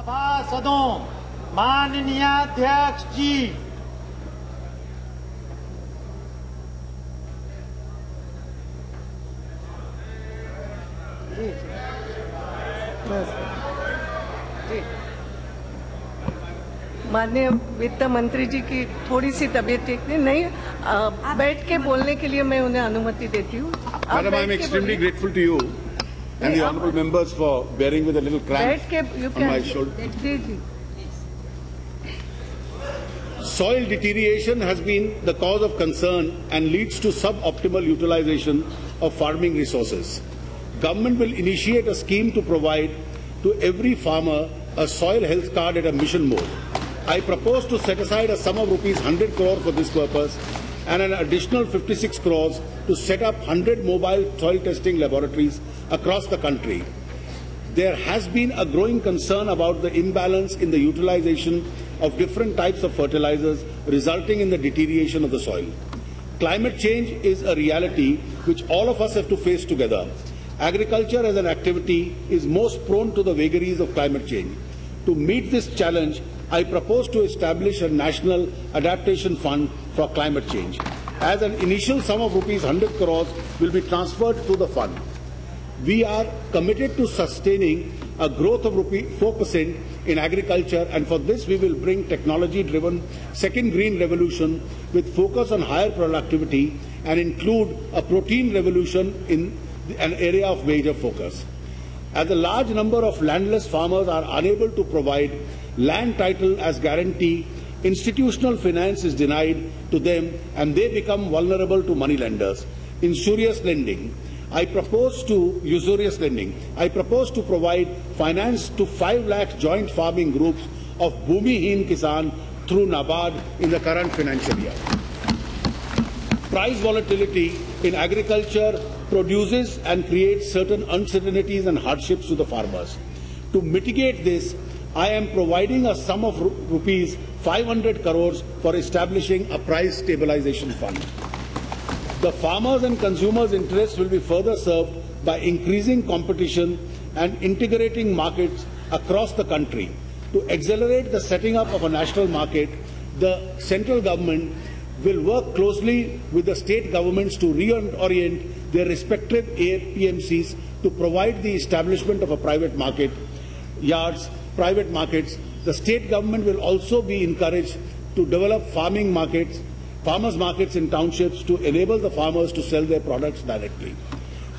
सभासदों, माननीय अध्यक्ष जी, माननीय वित्त मंत्री जी की थोड़ी सी तबीयत ठीक नहीं, बैठ के बोलने के लिए मैं उन्हें अनुमति देती हूँ। Madam, I am extremely grateful to you and the honourable members for bearing with a little cramp on my shoulder. Ji ji. Soil deterioration has been the cause of concern and leads to suboptimal utilization of farming resources. Government will initiate a scheme to provide to every farmer a soil health card at a mission mode. I propose to set aside a sum of rupees 100 crore for this purpose and an additional 56 crores to set up 100 mobile soil testing laboratories across the country. There has been a growing concern about the imbalance in the utilization of different types of fertilizers, resulting in the deterioration of the soil. Climate change is a reality which all of us have to face together. Agriculture as an activity is most prone to the vagaries of climate change. To meet this challenge, I propose to establish a national adaptation fund for climate change. As an initial sum of rupees 100 crores will be transferred to the fund. We are committed to sustaining a growth of 4% in agriculture, and for this we will bring technology-driven second green revolution with focus on higher productivity and include a protein revolution in an area of major focus. As a large number of landless farmers are unable to provide land title as guarantee, institutional finance is denied to them and they become vulnerable to money lenders. Usurious lending. I propose to provide finance to 5 lakh joint farming groups of Bhumihin Kisan through NABARD in the current financial year. Price volatility in agriculture produces and creates certain uncertainties and hardships to the farmers. To mitigate this, I am providing a sum of rupees 500 crores for establishing a price stabilization fund. The farmers' and consumers' interests will be further served by increasing competition and integrating markets across the country. To accelerate the setting up of a national market, the central government will work closely with the state governments to reorient their respective APMCs to provide the establishment of a private markets. The state government will also be encouraged to develop farmers markets in townships to enable the farmers to sell their products directly.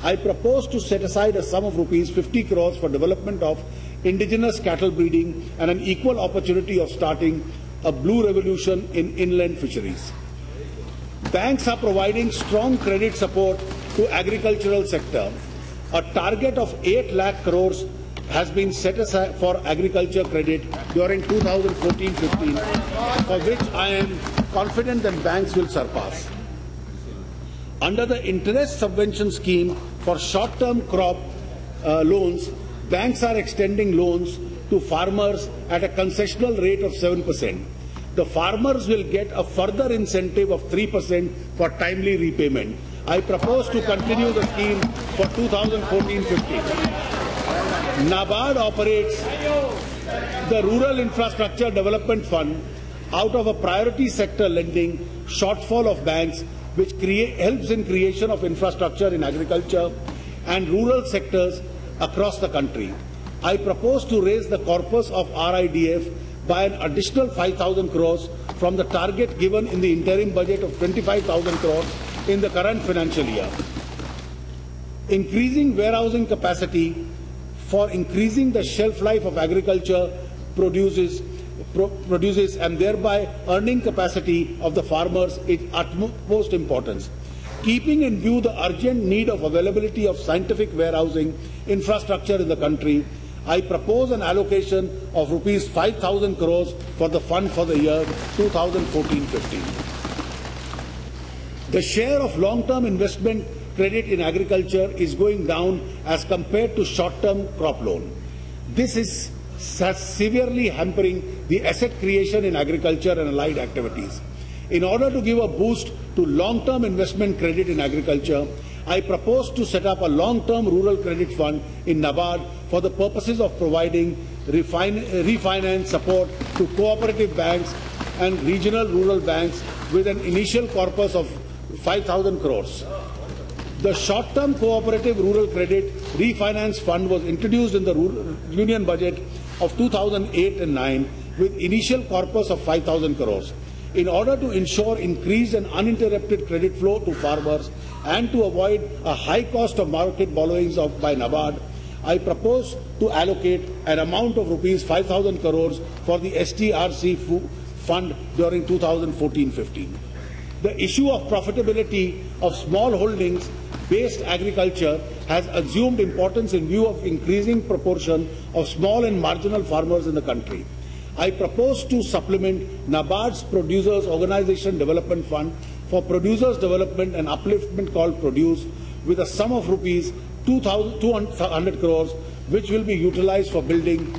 I propose to set aside a sum of rupees 50 crores for development of indigenous cattle breeding and an equal opportunity of starting a blue revolution in inland fisheries. Banks are providing strong credit support to agricultural sector. A target of 8 lakh crores has been set aside for agriculture credit during 2014-15, for which I am confident that banks will surpass. Under the interest subvention scheme for short-term crop loans, banks are extending loans to farmers at a concessional rate of 7%. The farmers will get a further incentive of 3% for timely repayment. I propose to continue the scheme for 2014-15. NABARD operates the Rural Infrastructure Development Fund out of a priority sector lending shortfall of banks, which helps in creation of infrastructure in agriculture and rural sectors across the country. I propose to raise the corpus of RIDF by an additional 5,000 crores from the target given in the interim budget of 25,000 crores in the current financial year. Increasing warehousing capacity for increasing the shelf life of agriculture produces and thereby earning capacity of the farmers is utmost importance. Keeping in view the urgent need of availability of scientific warehousing infrastructure in the country, I propose an allocation of rupees 5,000 crores for the fund for the year 2014-15. The share of long-term investment credit in agriculture is going down as compared to short-term crop loan. This is severely hampering the asset creation in agriculture and allied activities. In order to give a boost to long-term investment credit in agriculture, I propose to set up a long-term rural credit fund in NABARD for the purposes of providing refinance support to cooperative banks and regional rural banks with an initial corpus of 5,000 crores. The short-term cooperative rural credit refinance fund was introduced in the union budget of 2008 and 9 with initial corpus of 5,000 crores. In order to ensure increased and uninterrupted credit flow to farmers and to avoid a high cost of market borrowings by NABARD, I propose to allocate an amount of rupees 5,000 crores for the STRC fund during 2014-15. The issue of profitability of small holdings based agriculture has assumed importance in view of increasing proportion of small and marginal farmers in the country. I propose to supplement NABARD's Producers Organization Development Fund for Producers Development and Upliftment called Produce with a sum of rupees 200 crores which will be utilized for building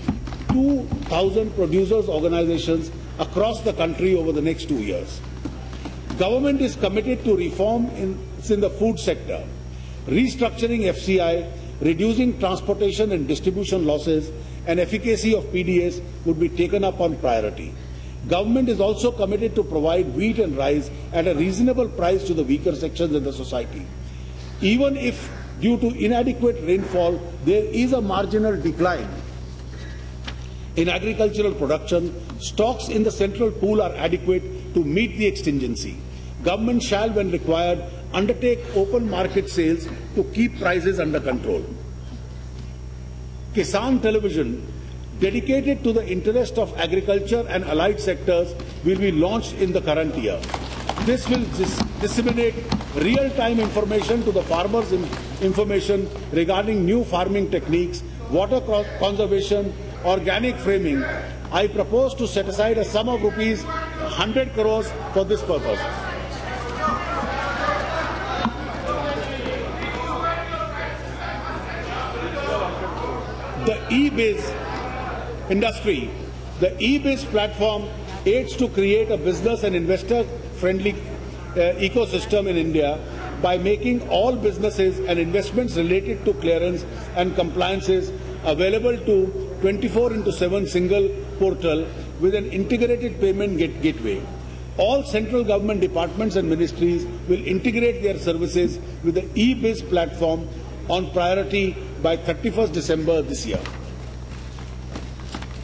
2,000 producers organizations across the country over the next 2 years. Government is committed to reform in the food sector. Restructuring FCI, reducing transportation and distribution losses, and efficacy of PDS would be taken up on priority. Government is also committed to provide wheat and rice at a reasonable price to the weaker sections in the society. Even if due to inadequate rainfall, there is a marginal decline in agricultural production, stocks in the central pool are adequate to meet the exigency. Government shall, when required, undertake open market sales to keep prices under control. Kisan Television, dedicated to the interest of agriculture and allied sectors, will be launched in the current year. This will disseminate real-time information to the farmers information regarding new farming techniques, water conservation, organic framing. I propose to set aside a sum of rupees 100 crores for this purpose. The e-biz industry, the e-biz platform aids to create a business and investor-friendly ecosystem in India by making all businesses and investments related to clearance and compliances available to 24/7 single portal with an integrated payment gateway. All central government departments and ministries will integrate their services with the e-biz platform on priority by 31st December this year.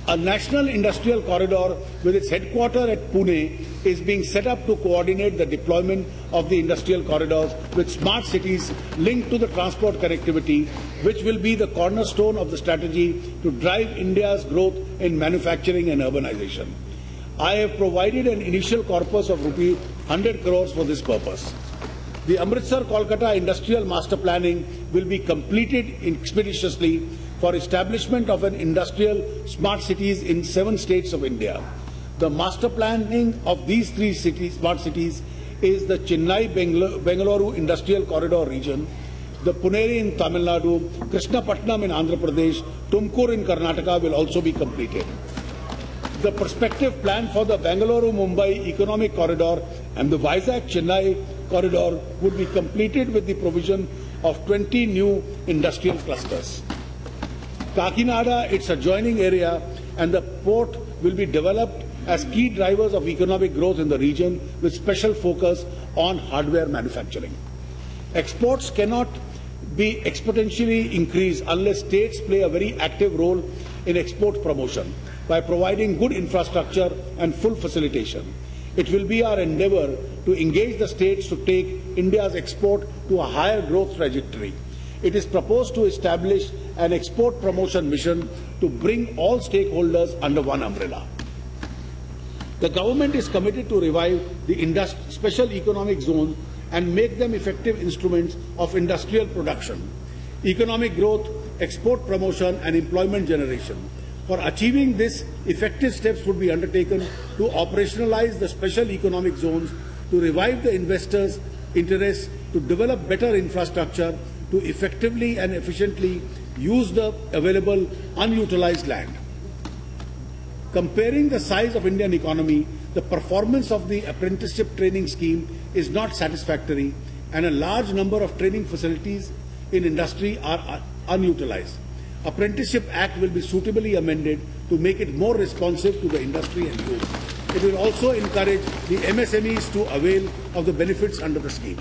A national industrial corridor with its headquarters at Pune is being set up to coordinate the deployment of the industrial corridors with smart cities linked to the transport connectivity, which will be the cornerstone of the strategy to drive India's growth in manufacturing and urbanization. I have provided an initial corpus of rupees 100 crores for this purpose. The Amritsar-Kolkata Industrial Master Planning will be completed expeditiously for establishment of an industrial smart cities in 7 states of India. The master planning of these 3 smart cities is the Chennai-Bengaluru Industrial Corridor region, the Puneri in Tamil Nadu, Krishnapatnam in Andhra Pradesh, Tumkur in Karnataka will also be completed. The prospective plan for the Bengaluru-Mumbai Economic Corridor and the Vizag-Chennai Corridor would be completed with the provision of 20 new industrial clusters. Kakinada, its adjoining area, and the port will be developed as key drivers of economic growth in the region with special focus on hardware manufacturing. Exports cannot be exponentially increased unless states play a very active role in export promotion by providing good infrastructure and full facilitation. It will be our endeavour to engage the states to take India's export to a higher growth trajectory. It is proposed to establish an export promotion mission to bring all stakeholders under one umbrella. The government is committed to revive the special economic zones and make them effective instruments of industrial production, economic growth, export promotion and employment generation. For achieving this, effective steps would be undertaken to operationalize the special economic zones, to revive the investors' interest, to develop better infrastructure, to effectively and efficiently use the available unutilized land. Comparing the size of Indian economy, the performance of the apprenticeship training scheme is not satisfactory and a large number of training facilities in industry are unutilized. Apprenticeship Act will be suitably amended to make it more responsive to the industry and youth. It will also encourage the MSMEs to avail of the benefits under the scheme.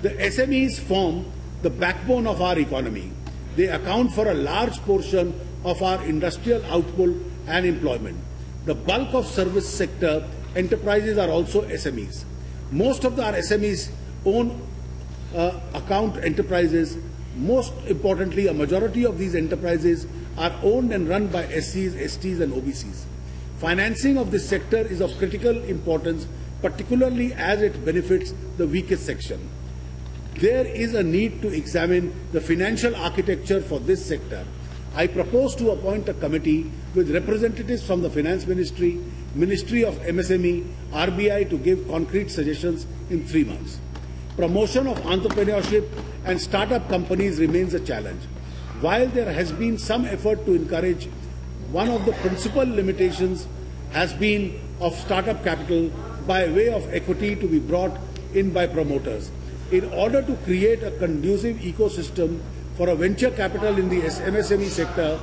The SMEs form the backbone of our economy. They account for a large portion of our industrial output and employment. The bulk of service sector enterprises are also SMEs. Most of our SMEs own account enterprises. Most importantly, a majority of these enterprises are owned and run by SCs, STs and OBCs. Financing of this sector is of critical importance, particularly as it benefits the weakest section. There is a need to examine the financial architecture for this sector. I propose to appoint a committee with representatives from the Finance Ministry, Ministry of MSME, RBI to give concrete suggestions in 3 months. Promotion of entrepreneurship and startup companies remains a challenge. While there has been some effort to encourage, one of the principal limitations has been of startup capital by way of equity to be brought in by promoters. In order to create a conducive ecosystem for a venture capital in the MSME sector,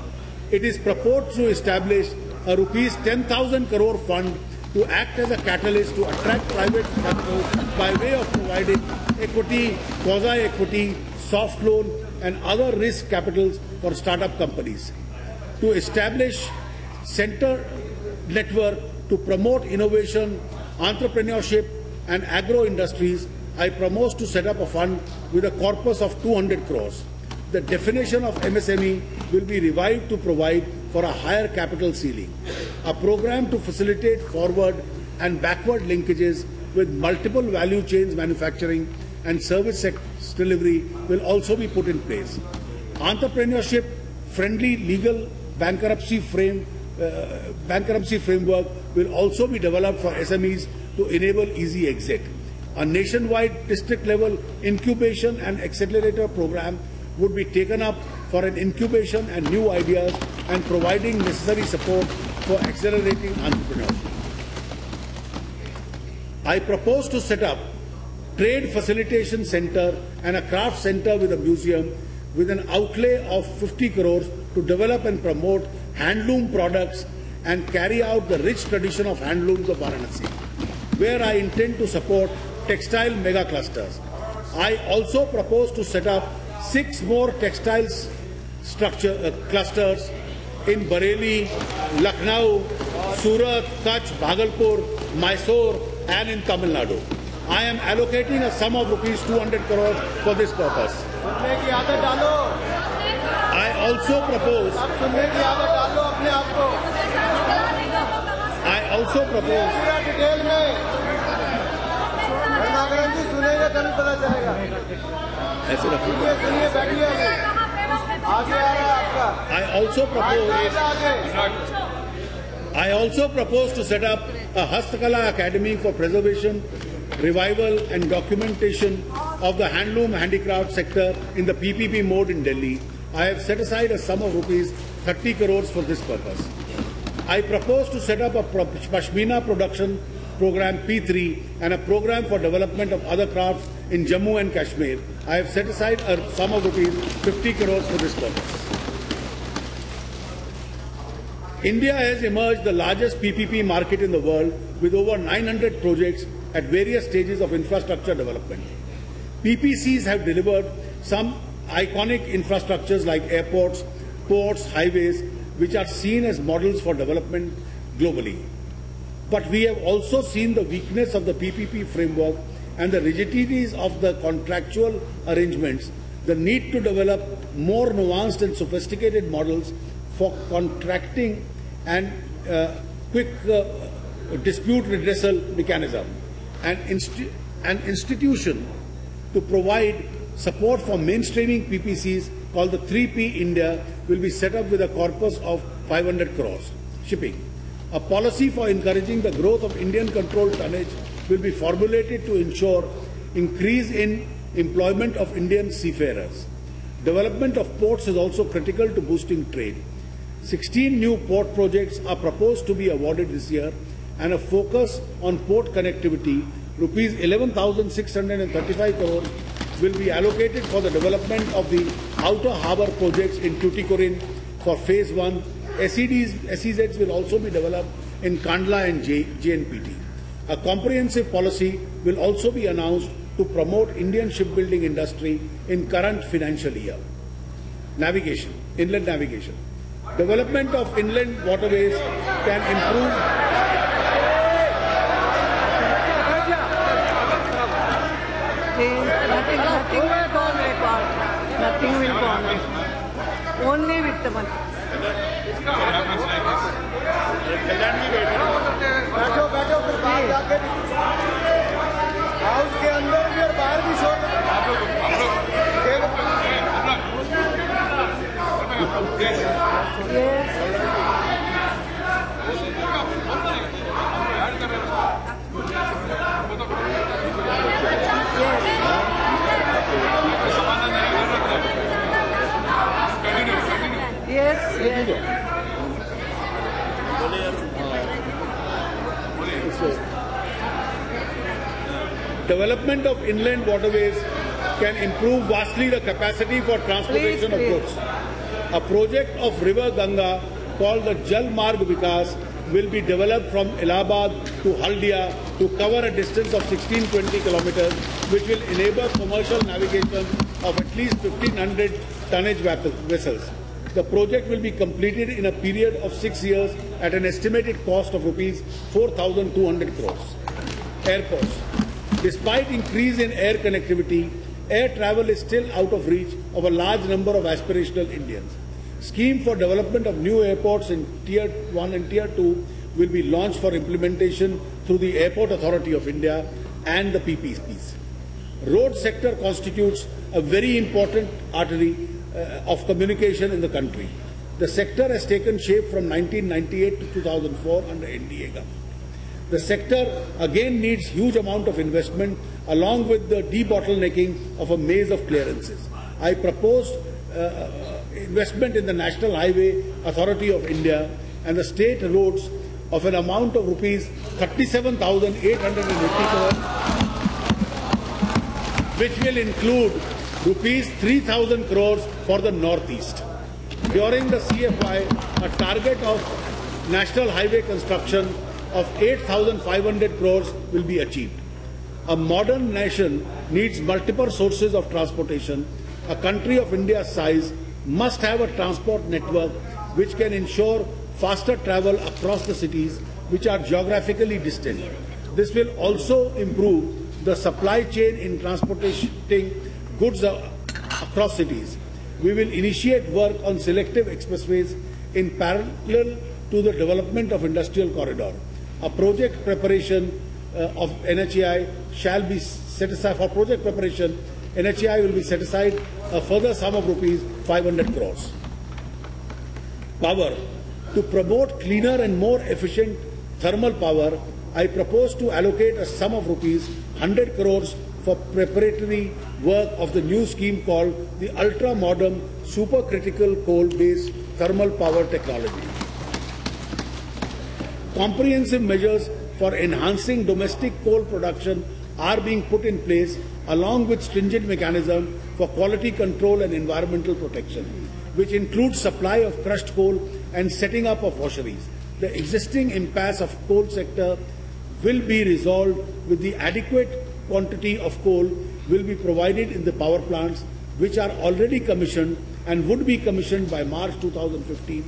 it is proposed to establish a rupees 10,000 crore fund to act as a catalyst to attract private capital by way of providing equity, quasi-equity, soft loan and other risk capitals for startup companies. To establish center network to promote innovation, entrepreneurship and agro industries, I propose to set up a fund with a corpus of 200 crores. The definition of MSME will be revived to provide for a higher capital ceiling. A program to facilitate forward and backward linkages with multiple value chains manufacturing and service delivery will also be put in place. Entrepreneurship-friendly legal bankruptcy framework will also be developed for SMEs to enable easy exit. A nationwide district-level incubation and accelerator program would be taken up for an incubation and new ideas and providing necessary support for accelerating entrepreneurship. I propose to set up Trade Facilitation Center and a Craft Center with a museum with an outlay of 50 crores to develop and promote handloom products and carry out the rich tradition of handlooms of Varanasi, where I intend to support textile mega clusters. I also propose to set up 6 more textiles clusters in Bareilly, Lucknow, Surat, Kutch, Bhagalpur, Mysore and in Tamil Nadu. I am allocating a sum of rupees 200 crores for this purpose. I also propose I also propose to set up a Hastakala Academy for preservation, revival and documentation of the handloom handicraft sector in the PPP mode in Delhi. I have set aside a sum of rupees 30 crores for this purpose. I propose to set up a Pashmina production program P3 and a program for development of other crafts in Jammu and Kashmir. I have set aside a sum of rupees 50 crores for this purpose. India has emerged the largest PPP market in the world with over 900 projects at various stages of infrastructure development. PPCs have delivered some iconic infrastructures like airports, ports, highways, which are seen as models for development globally. But we have also seen the weakness of the PPP framework and the rigidities of the contractual arrangements, the need to develop more nuanced and sophisticated models for contracting and quick dispute redressal mechanism. An institution to provide support for mainstreaming PPCs called the 3P India will be set up with a corpus of 500 crores. Shipping. A policy for encouraging the growth of Indian-controlled tonnage will be formulated to ensure increase in employment of Indian seafarers. Development of ports is also critical to boosting trade. 16 new port projects are proposed to be awarded this year, and a focus on port connectivity, rupees 11,635 crores, will be allocated for the development of the outer harbour projects in Tuticorin for phase 1 SEZs will also be developed in Kandla and JNPT. A comprehensive policy will also be announced to promote Indian shipbuilding industry in current financial year. Navigation, inland navigation. Development of inland waterways can improve. Nothing will go on record. Nothing will go on record. Only with the money. बैठो बैठो फिर बाहर जाके house के अंदर भी और बाहर भी शोर Yes, yes. Development of inland waterways can improve vastly the capacity for transportation of goods. A project of River Ganga called the Jal Marg Vikas will be developed from Allahabad to Haldia to cover a distance of 1620 kilometers, which will enable commercial navigation of at least 1500 tonnage vessels. The project will be completed in a period of 6 years at an estimated cost of rupees 4,200 crores. Airports. Despite increase in air connectivity, air travel is still out of reach of a large number of aspirational Indians. Scheme for development of new airports in Tier 1 and Tier 2 will be launched for implementation through the Airport Authority of India and the PPPs. Road sector constitutes a very important artery of communication in the country. The sector has taken shape from 1998 to 2004 under NDA government. The sector again needs huge amount of investment along with the debottlenecking of a maze of clearances. I proposed investment in the National Highway Authority of India and the state roads of an amount of rupees 37,880 crores, which will include rupees 3,000 crores for the Northeast. During the CFI, a target of national highway construction of 8,500 crores will be achieved. A modern nation needs multiple sources of transportation. A country of India's size must have a transport network which can ensure faster travel across the cities which are geographically distant. This will also improve the supply chain in transporting goods across cities. We will initiate work on selective expressways in parallel to the development of industrial corridor. A project preparation of NHAI shall be set aside. For project preparation, NHAI will be set aside a further sum of rupees 500 crores. Power. To promote cleaner and more efficient thermal power, I propose to allocate a sum of rupees 100 crores for preparatory work of the new scheme called the ultra-modern supercritical coal-based thermal power technology. Comprehensive measures for enhancing domestic coal production are being put in place along with stringent mechanism for quality control and environmental protection, which includes supply of crushed coal and setting up of washeries. The existing impasse of coal sector will be resolved with the adequate quantity of coal will be provided in the power plants which are already commissioned and would be commissioned by March 2015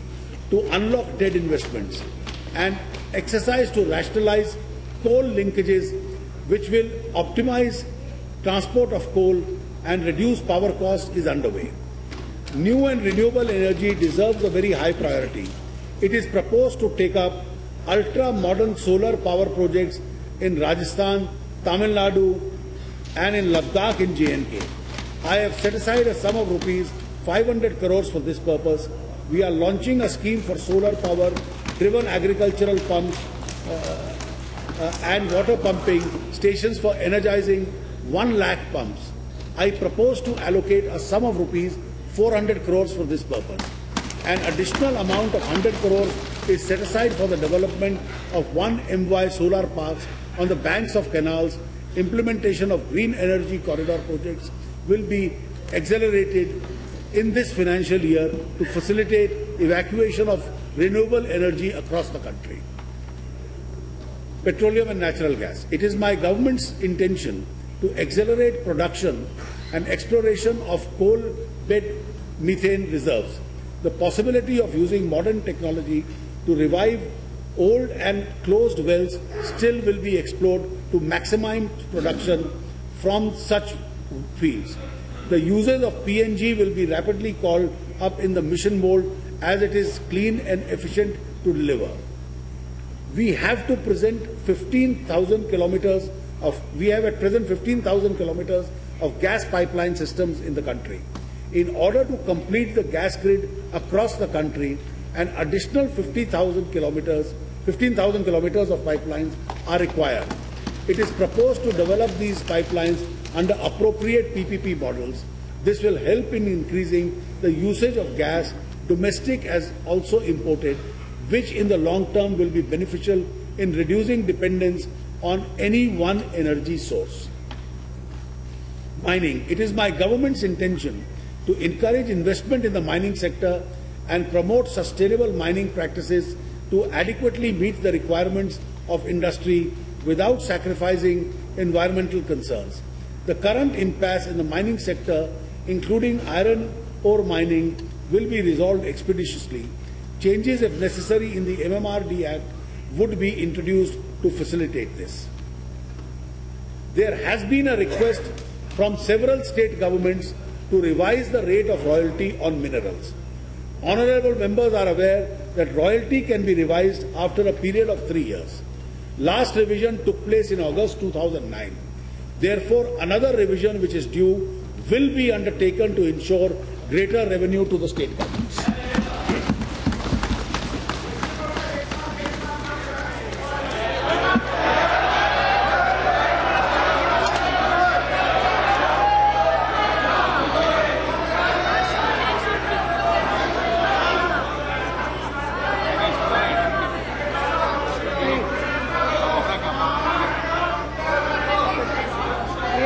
to unlock dead investments. And exercise to rationalize coal linkages which will optimize transport of coal and reduce power costs is underway. New and renewable energy deserves a very high priority. It is proposed to take up ultra-modern solar power projects in Rajasthan, Tamil Nadu and in Ladakh in J&K. I have set aside a sum of rupees 500 crores for this purpose. We are launching a scheme for solar power driven agricultural pumps and water pumping stations for energizing 1 lakh pumps. I propose to allocate a sum of rupees 400 crores for this purpose. An additional amount of 100 crores is set aside for the development of 1 MY solar parks on the banks of canals. Implementation of green energy corridor projects will be accelerated in this financial year to facilitate evacuation of renewable energy across the country. Petroleum and natural gas. It is my government's intention to accelerate production and exploration of coal bed methane reserves. The possibility of using modern technology to revive old and closed wells still will be explored to maximize production from such fields. The usage of PNG will be rapidly called up in the mission mode as it is clean and efficient to deliver. We have at present 15,000 kilometers of gas pipeline systems in the country. In order to complete the gas grid across the country, an additional 15,000 kilometers of pipelines are required. It is proposed to develop these pipelines under appropriate PPP models. This will help in increasing the usage of gas, domestic as also imported, which in the long term will be beneficial in reducing dependence on any one energy source. Mining. It is my government's intention to encourage investment in the mining sector and promote sustainable mining practices to adequately meet the requirements of industry without sacrificing environmental concerns. The current impasse in the mining sector, including iron ore mining, will be resolved expeditiously. Changes, if necessary, in the MMRD Act would be introduced to facilitate this. There has been a request from several state governments to revise the rate of royalty on minerals. Honourable members are aware that royalty can be revised after a period of 3 years. Last revision took place in August 2009. Therefore, another revision which is due will be undertaken to ensure greater revenue to the state governments.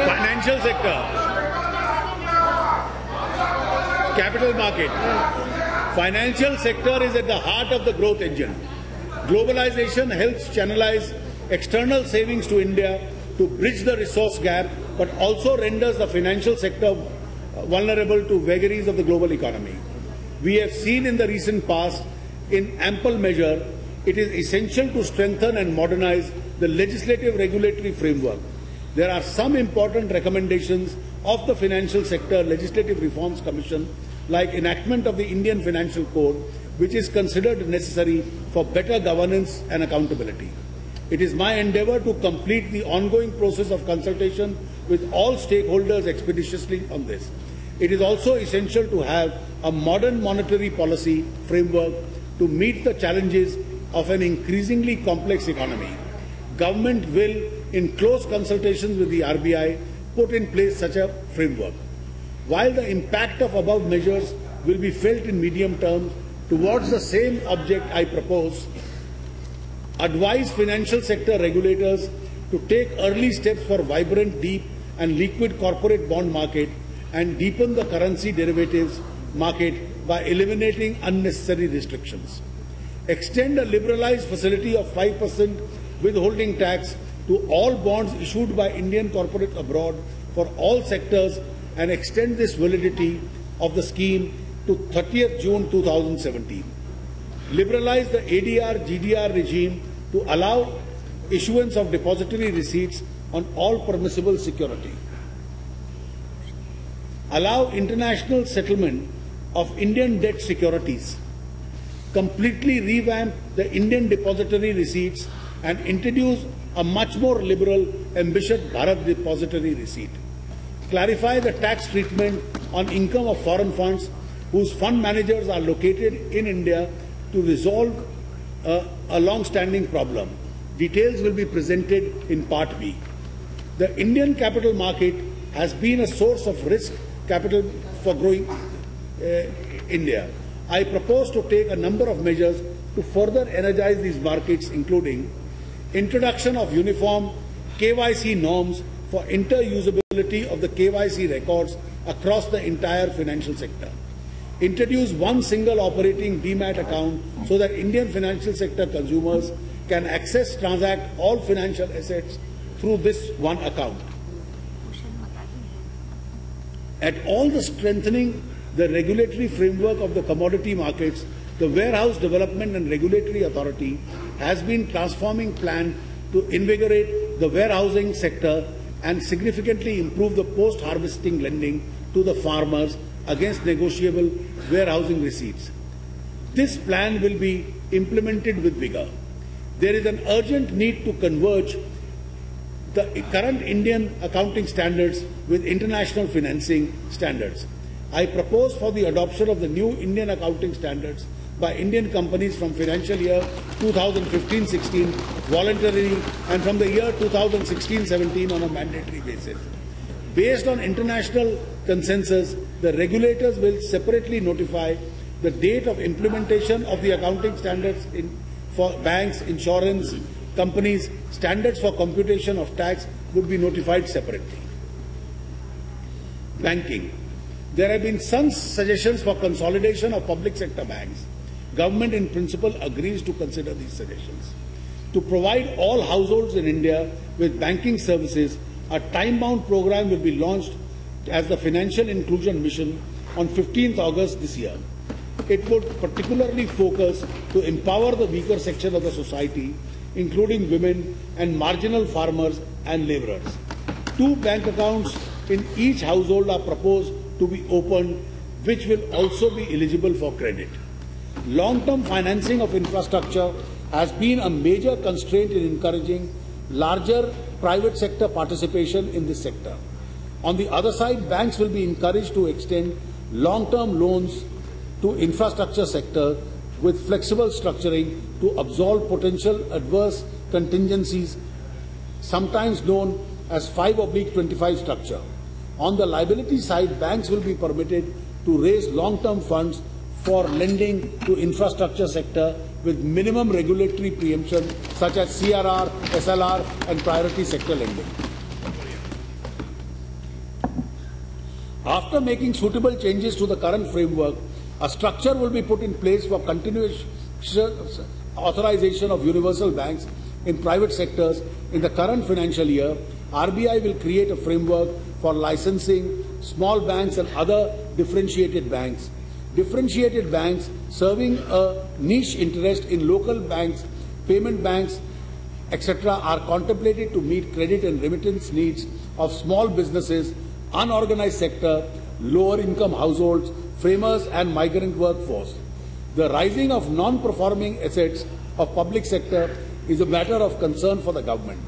Financial sector, capital market. Financial sector is at the heart of the growth engine. Globalization helps channelize external savings to India to bridge the resource gap, but also renders the financial sector vulnerable to vagaries of the global economy. We have seen in the recent past, in ample measure, it is essential to strengthen and modernize the legislative regulatory framework. There are some important recommendations of the Financial Sector Legislative Reforms Commission, like enactment of the Indian Financial Code, which is considered necessary for better governance and accountability. It is my endeavour to complete the ongoing process of consultation with all stakeholders expeditiously on this. It is also essential to have a modern monetary policy framework to meet the challenges of an increasingly complex economy. Government will, in close consultations with the RBI, put in place such a framework. While the impact of above measures will be felt in medium term, towards the same object I propose, advise financial sector regulators to take early steps for vibrant, deep and liquid corporate bond market and deepen the currency derivatives market by eliminating unnecessary restrictions. Extend a liberalized facility of 5% withholding tax to all bonds issued by Indian corporates abroad for all sectors and extend this validity of the scheme to 30th June 2017. Liberalize the ADR-GDR regime to allow issuance of depository receipts on all permissible security. Allow international settlement of Indian debt securities. Completely revamp the Indian depository receipts and introduce a much more liberal, ambitious Bharat depository receipt. Clarify the tax treatment on income of foreign funds whose fund managers are located in India to resolve a long-standing problem. Details will be presented in Part B. The Indian capital market has been a source of risk capital for growing India. I propose to take a number of measures to further energize these markets, including introduction of uniform KYC norms for interusability of the KYC records across the entire financial sector, introduce one single operating demat account so that Indian financial sector consumers can access, transact all financial assets through this one account. At all the strengthening the regulatory framework of the commodity markets, the Warehouse Development and Regulatory Authority has been transforming plan to invigorate the warehousing sector and significantly improve the post-harvesting lending to the farmers against negotiable warehousing receipts. This plan will be implemented with vigor. There is an urgent need to converge the current Indian accounting standards with international financing standards. I propose for the adoption of the new Indian accounting standards by Indian companies from financial year 2015-16 voluntarily and from the year 2016-17 on a mandatory basis. Based on international consensus, the regulators will separately notify the date of implementation of the accounting standards for banks, insurance companies. Standards for computation of tax would be notified separately. Banking. There have been some suggestions for consolidation of public sector banks. Government in principle agrees to consider these suggestions. To provide all households in India with banking services, a time-bound program will be launched as the Financial Inclusion Mission on 15th August this year. It would particularly focus to empower the weaker section of the society, including women and marginal farmers and labourers. 2 bank accounts in each household are proposed to be opened, which will also be eligible for credit. Long-term financing of infrastructure has been a major constraint in encouraging larger private sector participation in this sector. On the other side, banks will be encouraged to extend long-term loans to infrastructure sector with flexible structuring to absolve potential adverse contingencies, sometimes known as 5/25 structure. On the liability side, banks will be permitted to raise long-term funds for lending to infrastructure sector with minimum regulatory preemption such as CRR, SLR and priority sector lending. After making suitable changes to the current framework, a structure will be put in place for continuous authorization of universal banks in private sectors. In the current financial year, RBI will create a framework for licensing small banks and other differentiated banks. Differentiated banks serving a niche interest in local banks, payment banks, etc. are contemplated to meet credit and remittance needs of small businesses, unorganized sector, lower income households, framers and migrant workforce. The rising of non-performing assets of public sector is a matter of concern for the government.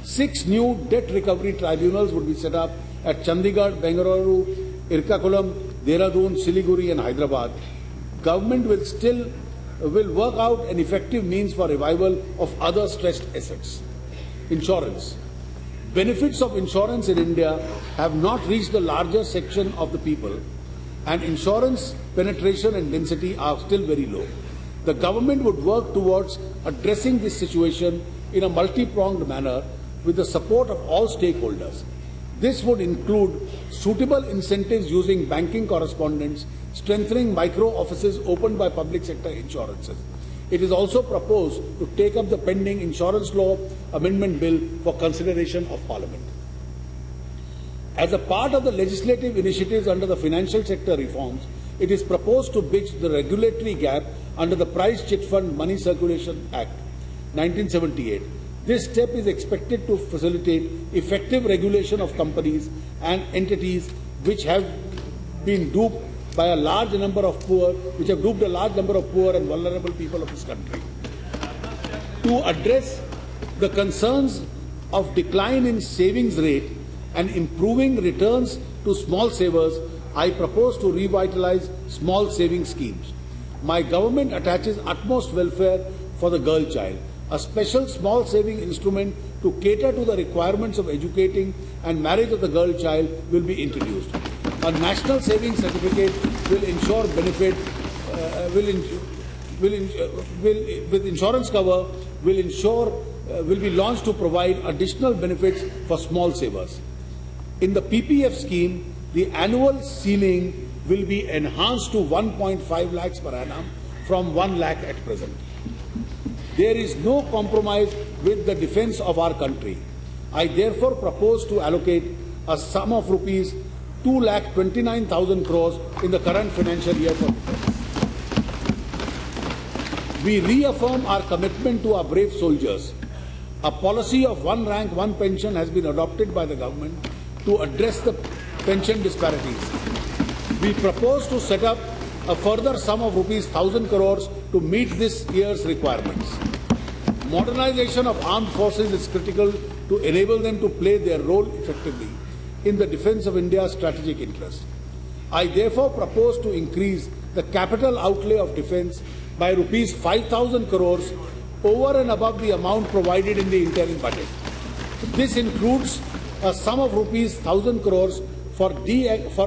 6 new debt recovery tribunals would be set up at Chandigarh, Bengaluru, Irkakulam, Dehradun, Siliguri and Hyderabad. Government will work out an effective means for revival of other stressed assets. Insurance. Benefits of insurance in India have not reached the larger section of the people, and insurance penetration and density are still very low. The government would work towards addressing this situation in a multi-pronged manner with the support of all stakeholders. This would include suitable incentives using banking correspondents, strengthening micro offices opened by public sector insurances. It is also proposed to take up the pending Insurance Law Amendment Bill for consideration of Parliament. As a part of the legislative initiatives under the financial sector reforms, it is proposed to bridge the regulatory gap under the Price Chit Fund Money Circulation Act, 1978. This step is expected to facilitate effective regulation of companies and entities which have been duped by a large number of poor, and vulnerable people of this country. To address the concerns of decline in savings rate and improving returns to small savers, I propose to revitalize small saving schemes. My government attaches utmost welfare for the girl child. A special small saving instrument to cater to the requirements of educating and marriage of the girl child will be introduced. A national savings certificate will ensure benefit, with insurance cover, will be launched to provide additional benefits for small savers. In the PPF scheme, the annual ceiling will be enhanced to 1.5 lakhs per annum from 1 lakh at present. There is no compromise with the defence of our country. I therefore propose to allocate a sum of rupees 2,29,000 crores in the current financial year for defence. We reaffirm our commitment to our brave soldiers. A policy of one rank, one pension has been adopted by the government to address the pension disparities. We propose to set up a further sum of rupees 1,000 crores to meet this year's requirements. Modernization of armed forces is critical to enable them to play their role effectively in the defence of India's strategic interest. I therefore propose to increase the capital outlay of defence by rupees 5,000 crores over and above the amount provided in the interim budget. This includes a sum of rupees 1,000 crores for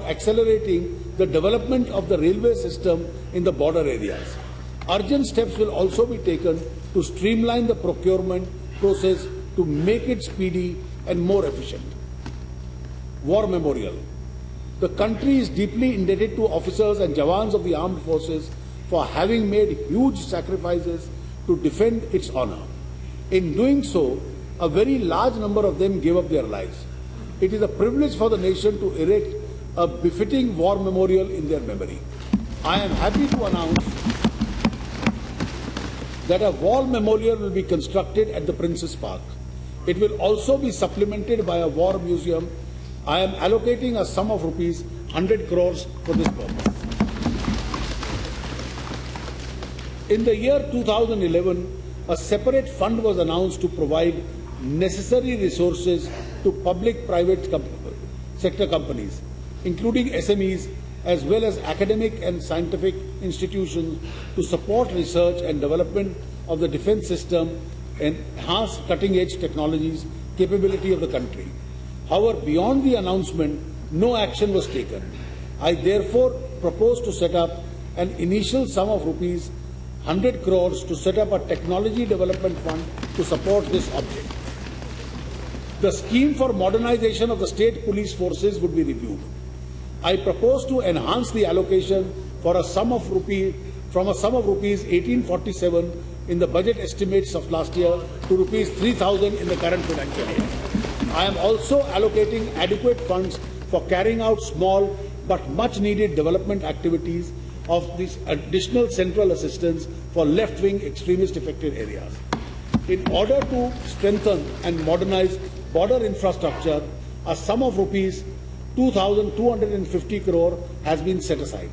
accelerating the development of the railway system in the border areas. Urgent steps will also be taken to streamline the procurement process to make it speedy and more efficient. War Memorial. The country is deeply indebted to officers and jawans of the armed forces for having made huge sacrifices to defend its honour. In doing so, a very large number of them gave up their lives. It is a privilege for the nation to erect a befitting war memorial in their memory. I am happy to announce that a war memorial will be constructed at the Prince's Park. It will also be supplemented by a war museum. I am allocating a sum of rupees 100 crores for this purpose. In the year 2011, a separate fund was announced to provide necessary resources to public-private sector companies, including SMEs, as well as academic and scientific institutions to support research and development of the defence system and enhance cutting-edge technologies capability of the country. However, beyond the announcement, no action was taken. I therefore propose to set up an initial sum of rupees 100 crores to set up a technology development fund to support this object. The scheme for modernization of the state police forces would be reviewed. I propose to enhance the allocation for a sum of rupees 1847 in the budget estimates of last year to rupees 3,000 in the current financial year. I am also allocating adequate funds for carrying out small but much needed development activities of this additional central assistance for left-wing extremist affected areas. In order to strengthen and modernize border infrastructure, a sum of rupees 2,250 crore has been set aside.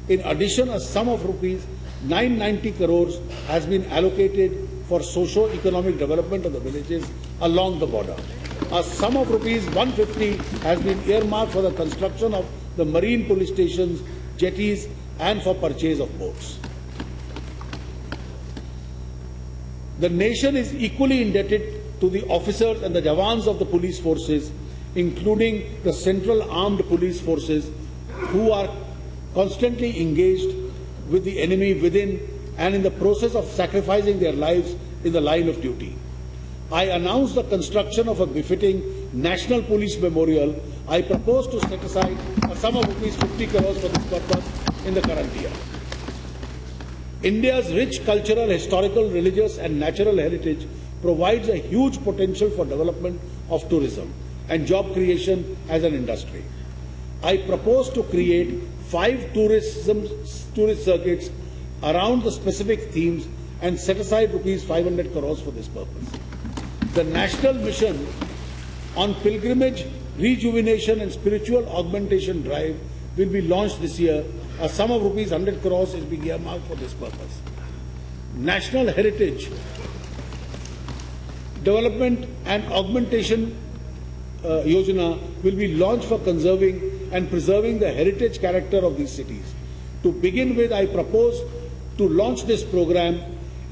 In addition, a sum of rupees 990 crores has been allocated for socio-economic development of the villages along the border. A sum of rupees 150 has been earmarked for the construction of the marine police stations, jetties, and for purchase of boats. The nation is equally indebted to the officers and the jawans of the police forces, including the Central Armed Police Forces, who are constantly engaged with the enemy within and in the process of sacrificing their lives in the line of duty. I announce the construction of a befitting National Police Memorial. I propose to set aside a sum of rupees 50 crores for this purpose in the current year. India's rich cultural, historical, religious and natural heritage provides a huge potential for development of tourism and job creation as an industry. I propose to create 5 tourist circuits around the specific themes and set aside rupees 500 crores for this purpose. The National Mission on Pilgrimage, Rejuvenation and Spiritual Augmentation Drive will be launched this year. A sum of rupees 100 crores is being earmarked for this purpose. National Heritage Development and Augmentation Yojana will be launched for conserving and preserving the heritage character of these cities. To begin with, I propose to launch this program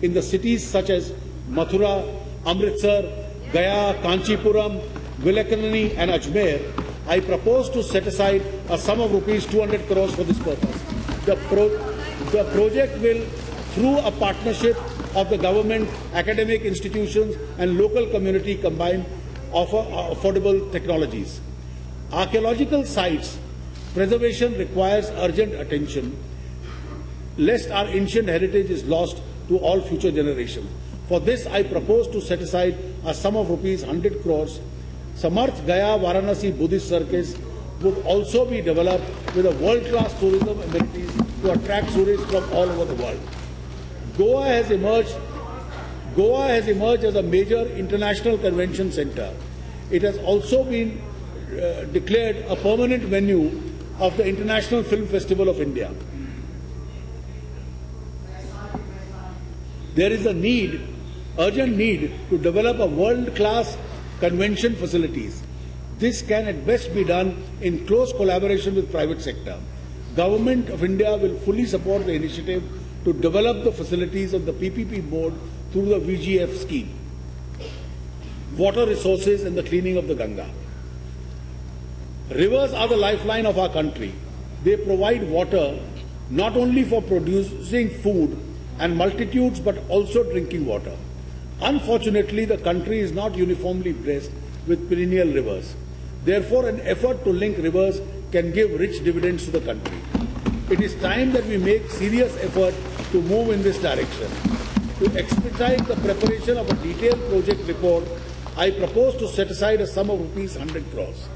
in the cities such as Mathura, Amritsar, Gaya, Kanchipuram, Vilakanani and Ajmer. I propose to set aside a sum of rupees 200 crores for this purpose. The project will, through a partnership of the government, academic institutions and local community, combine offer affordable technologies. Archaeological sites preservation requires urgent attention, lest our ancient heritage is lost to all future generations. For this, I propose to set aside a sum of rupees 100 crores. Samarth Gaya Varanasi Buddhist Circus would also be developed with a world-class tourism amenities to attract tourists from all over the world. Goa has emerged as a major international convention center. It has also been declared a permanent venue of the International Film Festival of India. There is a urgent need to develop a world-class convention facilities. This can at best be done in close collaboration with private sector. Government of India will fully support the initiative to develop the facilities of the PPP mode through the VGF scheme. Water resources and the cleaning of the Ganga. Rivers are the lifeline of our country. They provide water not only for producing food and multitudes but also drinking water. Unfortunately, the country is not uniformly blessed with perennial rivers. Therefore, an effort to link rivers can give rich dividends to the country. It is time that we make serious effort to move in this direction. To expedite the preparation of a detailed project report, I propose to set aside a sum of rupees 100 crores.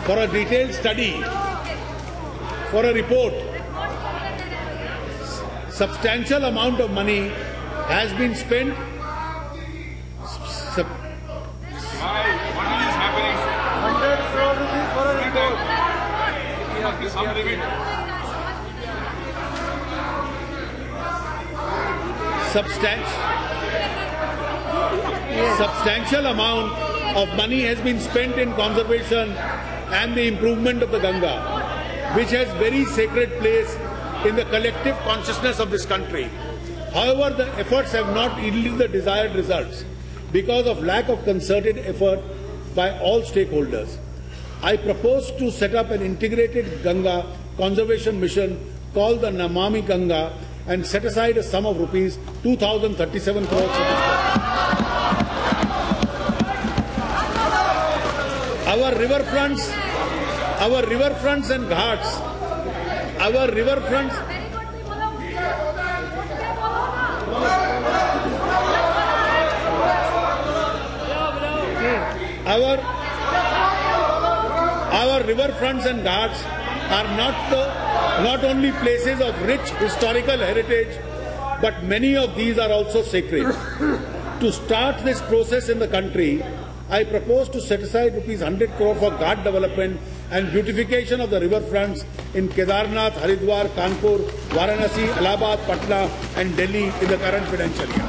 For a detailed study, for a report, substantial amount of money has been spent. What is happening? 100 crore rupees for a report. There is some limit. Substantial amount of money has been spent in conservation and the improvement of the Ganga, which has very sacred place in the collective consciousness of this country. However, the efforts have not yielded the desired results because of lack of concerted effort by all stakeholders. I propose to set up an integrated Ganga conservation mission called the Namami Ganga and set aside a sum of rupees 2,037 crores. Our riverfronts and ghats, Our riverfronts and ghats are not only places of rich historical heritage, but many of these are also sacred. To start this process in the country, I propose to set aside rupees 100 crore for ghat development and beautification of the riverfronts in Kedarnath, Haridwar, Kanpur, Varanasi, Allahabad, Patna and Delhi in the current financial year.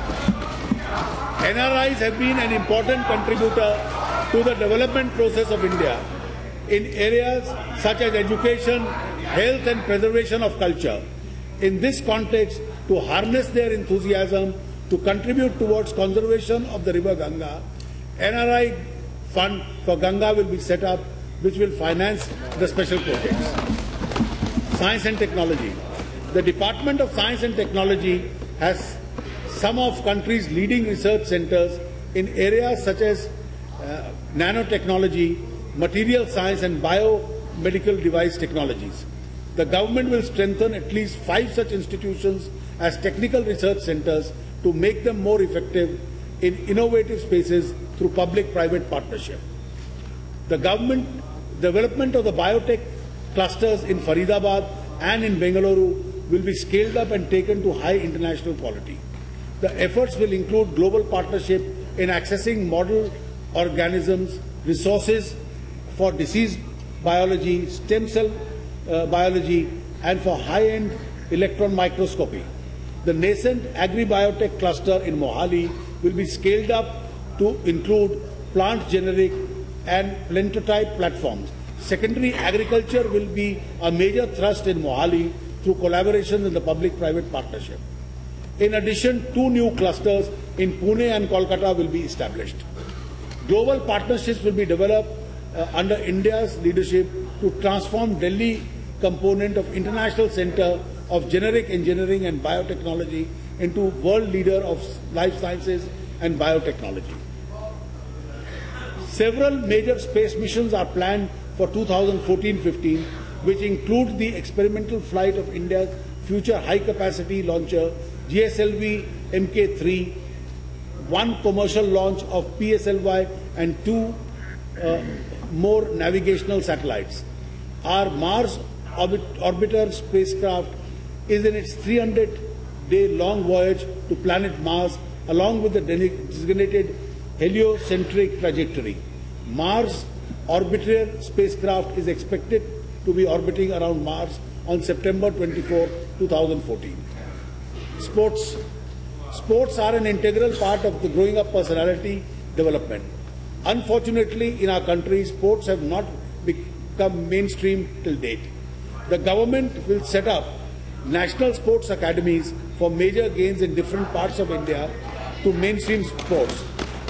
NRIs have been an important contributor to the development process of India in areas such as education, health and preservation of culture. In this context, to harness their enthusiasm to contribute towards conservation of the river Ganga, NRI fund for Ganga will be set up, which will finance the special projects. Science and technology. The Department of Science and Technology has some of country's leading research centers in areas such as nanotechnology, material science and biomedical device technologies. The government will strengthen at least 5 such institutions as technical research centers to make them more effective in innovative spaces through public-private partnership. The development of the biotech clusters in Faridabad and in Bengaluru will be scaled up and taken to high international quality. The efforts will include global partnership in accessing model organisms, resources for disease biology, stem cell biology, and for high-end electron microscopy. The nascent agri-biotech cluster in Mohali will be scaled up to include plant generic and plantotype platforms. Secondary agriculture will be a major thrust in Mohali through collaboration in the public-private partnership. In addition, 2 new clusters in Pune and Kolkata will be established. Global partnerships will be developed under India's leadership to transform Delhi component of International Center of Generic Engineering and Biotechnology into world leader of life sciences and biotechnology. Several major space missions are planned for 2014-15, which include the experimental flight of India's future high-capacity launcher GSLV Mk3, one commercial launch of PSLY, and two more navigational satellites. Our Mars orbiter spacecraft is in its 300-day-long voyage to planet Mars, along with the designated heliocentric trajectory. Mars orbiter spacecraft is expected to be orbiting around Mars on September 24, 2014. Sports are an integral part of the growing up personality development. Unfortunately, in our country, sports have not become mainstream till date. The government will set up national sports academies for major games in different parts of India to mainstream sports.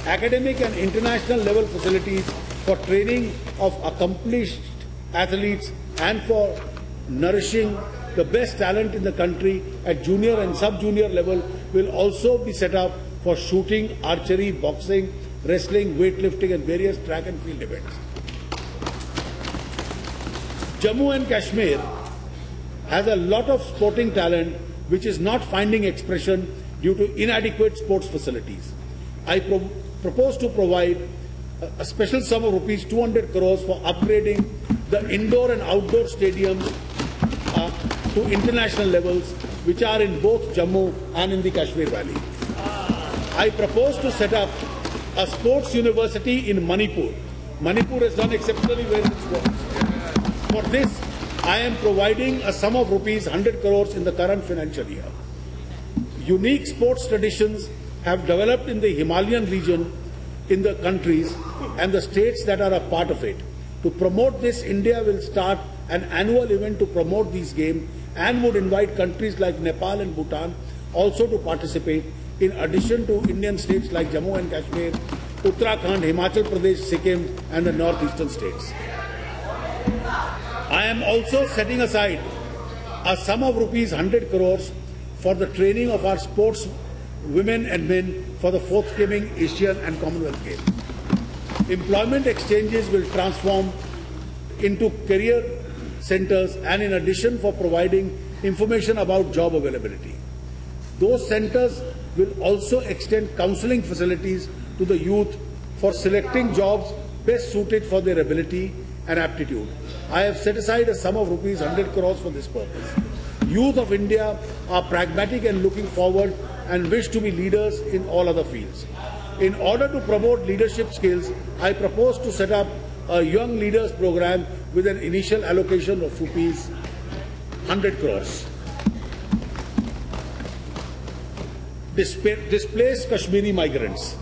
Academic and international level facilities for training of accomplished athletes and for nourishing the best talent in the country at junior and sub-junior level will also be set up for shooting, archery, boxing, wrestling, weightlifting and various track and field events. Jammu and Kashmir has a lot of sporting talent which is not finding expression due to inadequate sports facilities. I propose to provide a special sum of rupees 200 crores for upgrading the indoor and outdoor stadiums to international levels, which are in both Jammu and in the Kashmir Valley. I propose to set up a sports university in Manipur. Manipur has done exceptionally well in sports. For this, I am providing a sum of rupees 100 crores in the current financial year. Unique sports traditions have developed in the Himalayan region in the countries and the states that are a part of it. To promote this, India will start an annual event to promote these games and would invite countries like Nepal and Bhutan also to participate, in addition to Indian states like Jammu and Kashmir, Uttarakhand, Himachal Pradesh, Sikkim and the northeastern states. I am also setting aside a sum of rupees 100 crores for the training of our sports women and men for the forthcoming Asian and Commonwealth Games. Employment exchanges will transform into career centers and in addition for providing information about job availability. Those centers will also extend counseling facilities to the youth for selecting jobs best suited for their ability and aptitude. I have set aside a sum of rupees 100 crores for this purpose. Youth of India are pragmatic and looking forward and wish to be leaders in all other fields. In order to promote leadership skills, I propose to set up a Young Leaders program with an initial allocation of rupees 100 crores. Displaced Kashmiri migrants.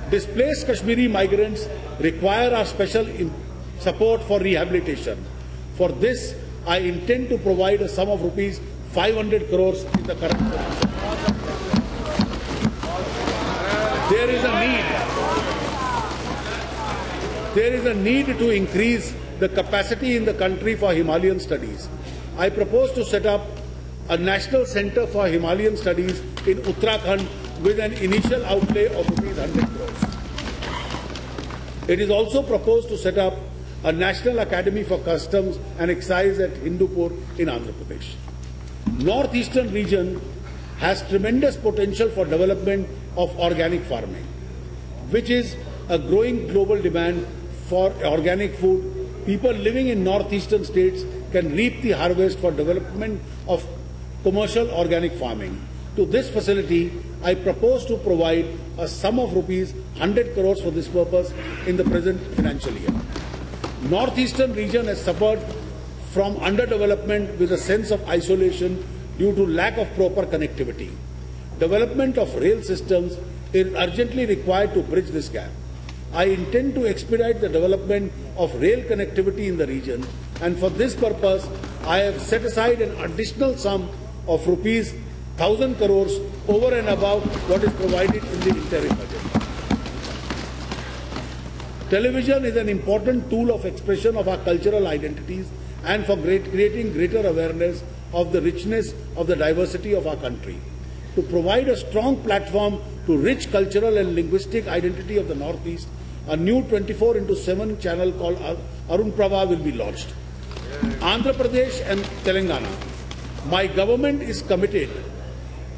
Displaced Kashmiri migrants require our special support for rehabilitation. For this, I intend to provide a sum of rupees 500 crores in the current financial year. There is a need to increase the capacity in the country for Himalayan studies. I propose to set up a national center for Himalayan studies in Uttarakhand with an initial outlay of rupees 100 crores. It is also proposed to set up a National Academy for Customs and Excise at Hindupur in Andhra Pradesh. Northeastern region has tremendous potential for development of organic farming, which is a growing global demand for organic food. People living in northeastern states can reap the harvest for development of commercial organic farming. To this facility, I propose to provide a sum of rupees 100 crores for this purpose in the present financial year. Northeastern region has suffered from underdevelopment with a sense of isolation due to lack of proper connectivity. Development of rail systems is urgently required to bridge this gap. I intend to expedite the development of rail connectivity in the region, and for this purpose, I have set aside an additional sum of rupees 1,000 crores over and above what is provided in the interim budget. Television is an important tool of expression of our cultural identities and for creating greater awareness of the richness of the diversity of our country. To provide a strong platform to rich cultural and linguistic identity of the Northeast, a new 24/7 channel called Arun Prabha will be launched. Andhra Pradesh and Telangana. My government is committed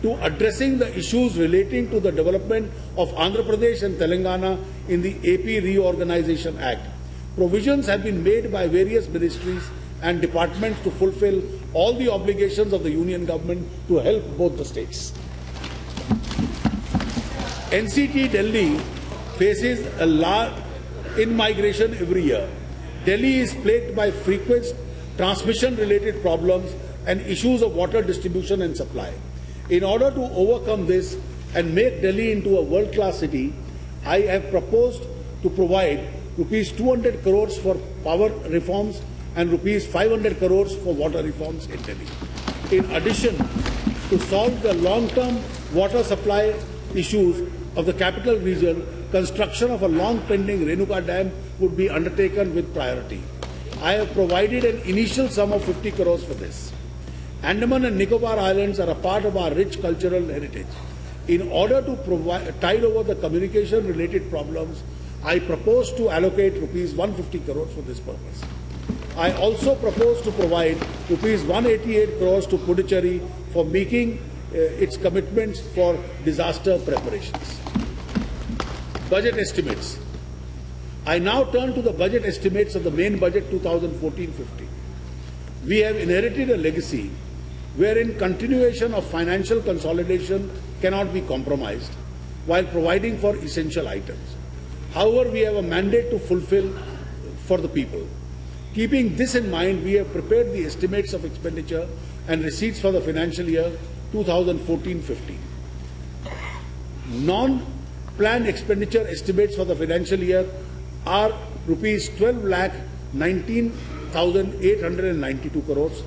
to addressing the issues relating to the development of Andhra Pradesh and Telangana in the AP Reorganization Act. Provisions have been made by various ministries and departments to fulfill all the obligations of the union government to help both the states. NCT Delhi faces a large in-migration every year. Delhi is plagued by frequent transmission-related problems and issues of water distribution and supply. In order to overcome this and make Delhi into a world-class city, I have proposed to provide rupees 200 crores for power reforms and rupees 500 crores for water reforms in Delhi. In addition, to solve the long-term water supply issues of the capital region, construction of a long-pending Renuka Dam would be undertaken with priority. I have provided an initial sum of 50 crores for this. Andaman and Nicobar Islands are a part of our rich cultural heritage. In order to tide over the communication-related problems, I propose to allocate rupees 150 crores for this purpose. I also propose to provide rupees 188 crores to Puducherry for making its commitments for disaster preparations. Budget estimates. I now turn to the budget estimates of the main budget 2014-15. We have inherited a legacy wherein continuation of financial consolidation cannot be compromised while providing for essential items. However, we have a mandate to fulfill for the people. Keeping this in mind, we have prepared the estimates of expenditure and receipts for the financial year 2014-15. Non-planned expenditure estimates for the financial year are rupees 12,19,892 crores.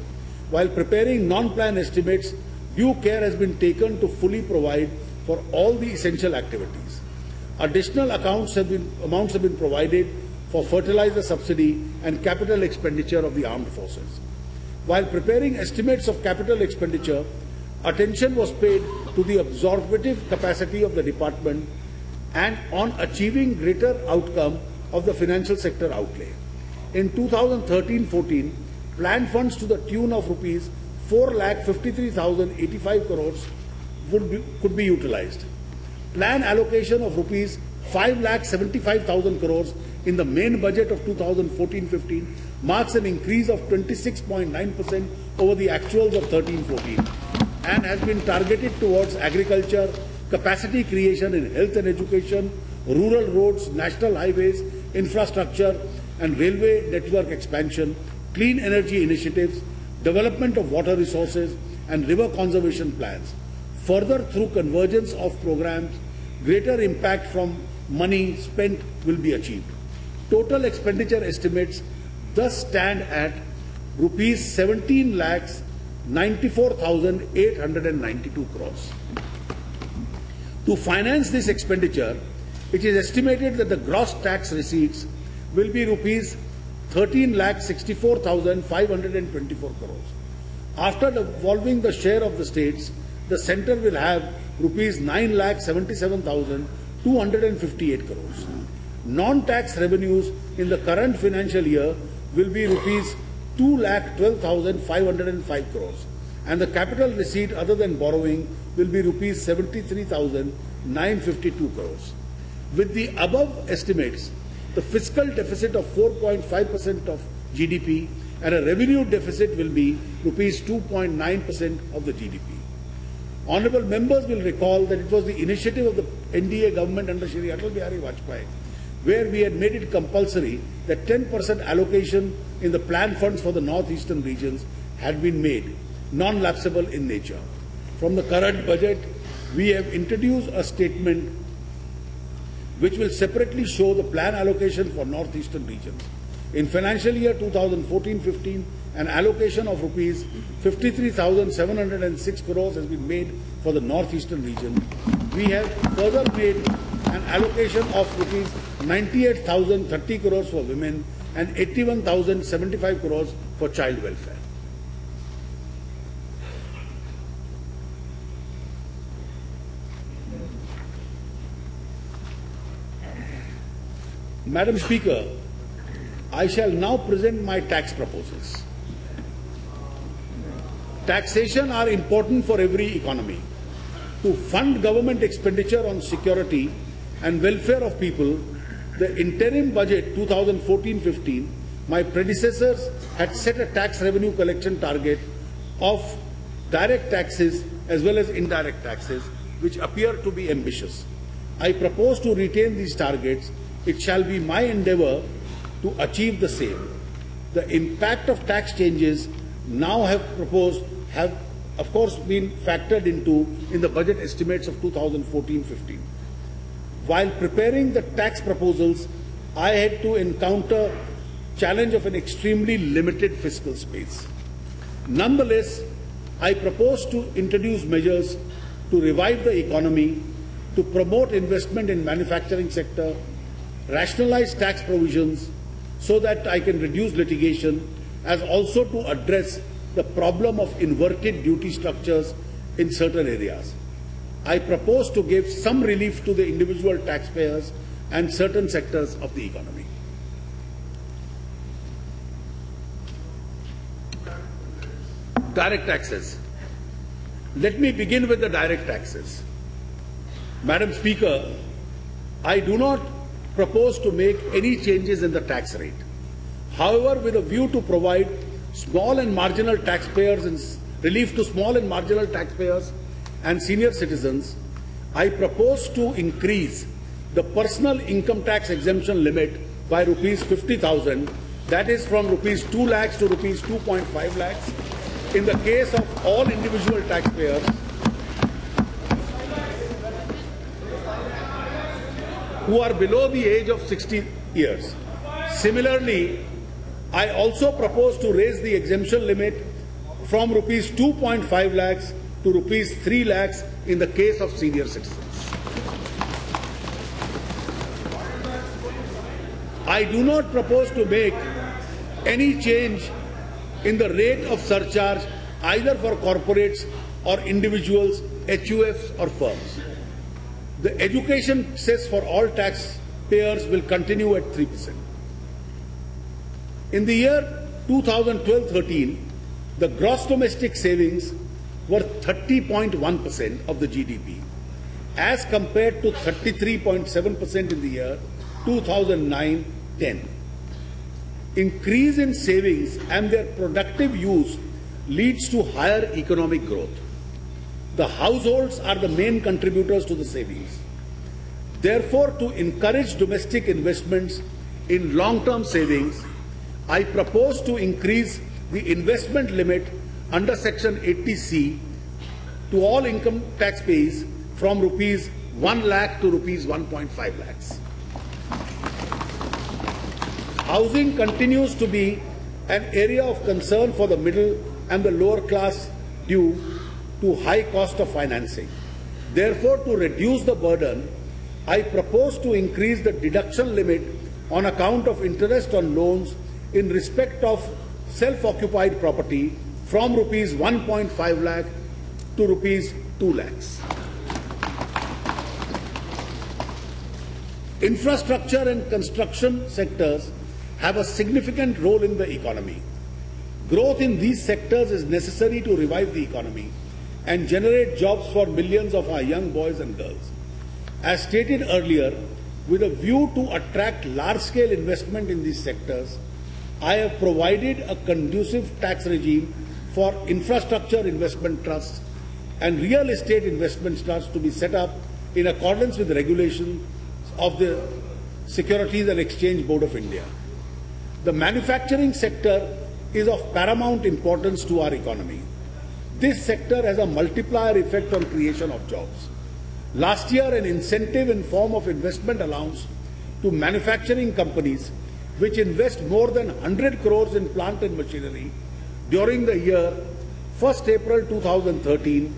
While preparing non-planned estimates, due care has been taken to fully provide for all the essential activities. Additional amounts have been provided for fertilizer subsidy and capital expenditure of the armed forces. While preparing estimates of capital expenditure, attention was paid to the absorptive capacity of the department and on achieving greater outcome of the financial sector outlay. In 2013-14, planned funds to the tune of rupees 4,53,085 crores could be utilized. Planned allocation of rupees 5,75,000 crores in the main budget of 2014-15 marks an increase of 26.9% over the actuals of 13-14 and has been targeted towards agriculture, capacity creation in health and education, rural roads, national highways, infrastructure and railway network expansion, clean energy initiatives, development of water resources and river conservation plans. Further, through convergence of programs, greater impact from money spent will be achieved. Total expenditure estimates thus stand at rupees 17,94,892 crores. To finance this expenditure, it is estimated that the gross tax receipts will be rupees 13,64,524 crores. After devolving the share of the states, the centre will have rupees 9,77,258 crores. Non-tax revenues in the current financial year will be rupees 2,12,505 crores, and the capital receipt other than borrowing will be rupees 73,952 crores. With the above estimates, the fiscal deficit of 4.5% of GDP and a revenue deficit will be rupees 2.9% of the GDP. Honourable members will recall that it was the initiative of the NDA government under Shri Atal Bihari Vajpayee where we had made it compulsory that 10% allocation in the planned funds for the northeastern regions had been made, non-lapsable in nature. From the current budget, we have introduced a statement which will separately show the plan allocation for northeastern regions. In financial year 2014-15, an allocation of rupees 53,706 crores has been made for the northeastern region. We have further made an allocation of rupees 98,030 crores for women and 81,075 crores for child welfare. Madam Speaker, I shall now present my tax proposals. Taxation are important for every economy. To fund government expenditure on security and welfare of people, the interim budget 2014-15, my predecessors had set a tax revenue collection target of direct taxes as well as indirect taxes, which appear to be ambitious. I propose to retain these targets. It shall be my endeavour to achieve the same. The impact of tax changes now have of course been factored in the budget estimates of 2014-15. While preparing the tax proposals, I had to encounter challenge of an extremely limited fiscal space. Nonetheless, I propose to introduce measures to revive the economy, to promote investment in manufacturing sector, rationalize tax provisions so that I can reduce litigation, as also to address the problem of inverted duty structures in certain areas. I propose to give some relief to the individual taxpayers and certain sectors of the economy. Direct taxes. Let me begin with the direct taxes. Madam Speaker, I do not propose to make any changes in the tax rate. However, with a view to provide small and marginal taxpayers and relief to small and marginal taxpayers and senior citizens, I propose to increase the personal income tax exemption limit by rupees 50,000, that is from rupees 2 lakhs to rupees 2.5 lakhs, in the case of all individual taxpayers who are below the age of 60 years. Similarly, I also propose to raise the exemption limit from rupees 2.5 lakhs to rupees 3 lakhs in the case of senior citizens. I do not propose to make any change in the rate of surcharge either for corporates or individuals, HUFs or firms. The education cess for all taxpayers will continue at 3%. In the year 2012-13, the gross domestic savings were 30.1% of the GDP, as compared to 33.7% in the year 2009-10. Increase in savings and their productive use leads to higher economic growth. The households are the main contributors to the savings. Therefore, to encourage domestic investments in long-term savings, I propose to increase the investment limit under Section 80C to all income taxpayers from rupees 1 lakh to rupees 1.5 lakhs. Housing continues to be an area of concern for the middle and the lower class due to high cost of financing. Therefore, to reduce the burden, I propose to increase the deduction limit on account of interest on loans in respect of self-occupied property from rupees 1.5 lakh to rupees 2 lakhs. Infrastructure and construction sectors have a significant role in the economy. Growth in these sectors is necessary to revive the economy and generate jobs for millions of our young boys and girls. As stated earlier, with a view to attract large-scale investment in these sectors, I have provided a conducive tax regime for infrastructure investment trusts and real estate investment trusts to be set up in accordance with the regulations of the Securities and Exchange Board of India. The manufacturing sector is of paramount importance to our economy. This sector has a multiplier effect on creation of jobs. Last year, an incentive in form of investment allowance to manufacturing companies which invest more than 100 crores in plant and machinery during the year 1st April 2013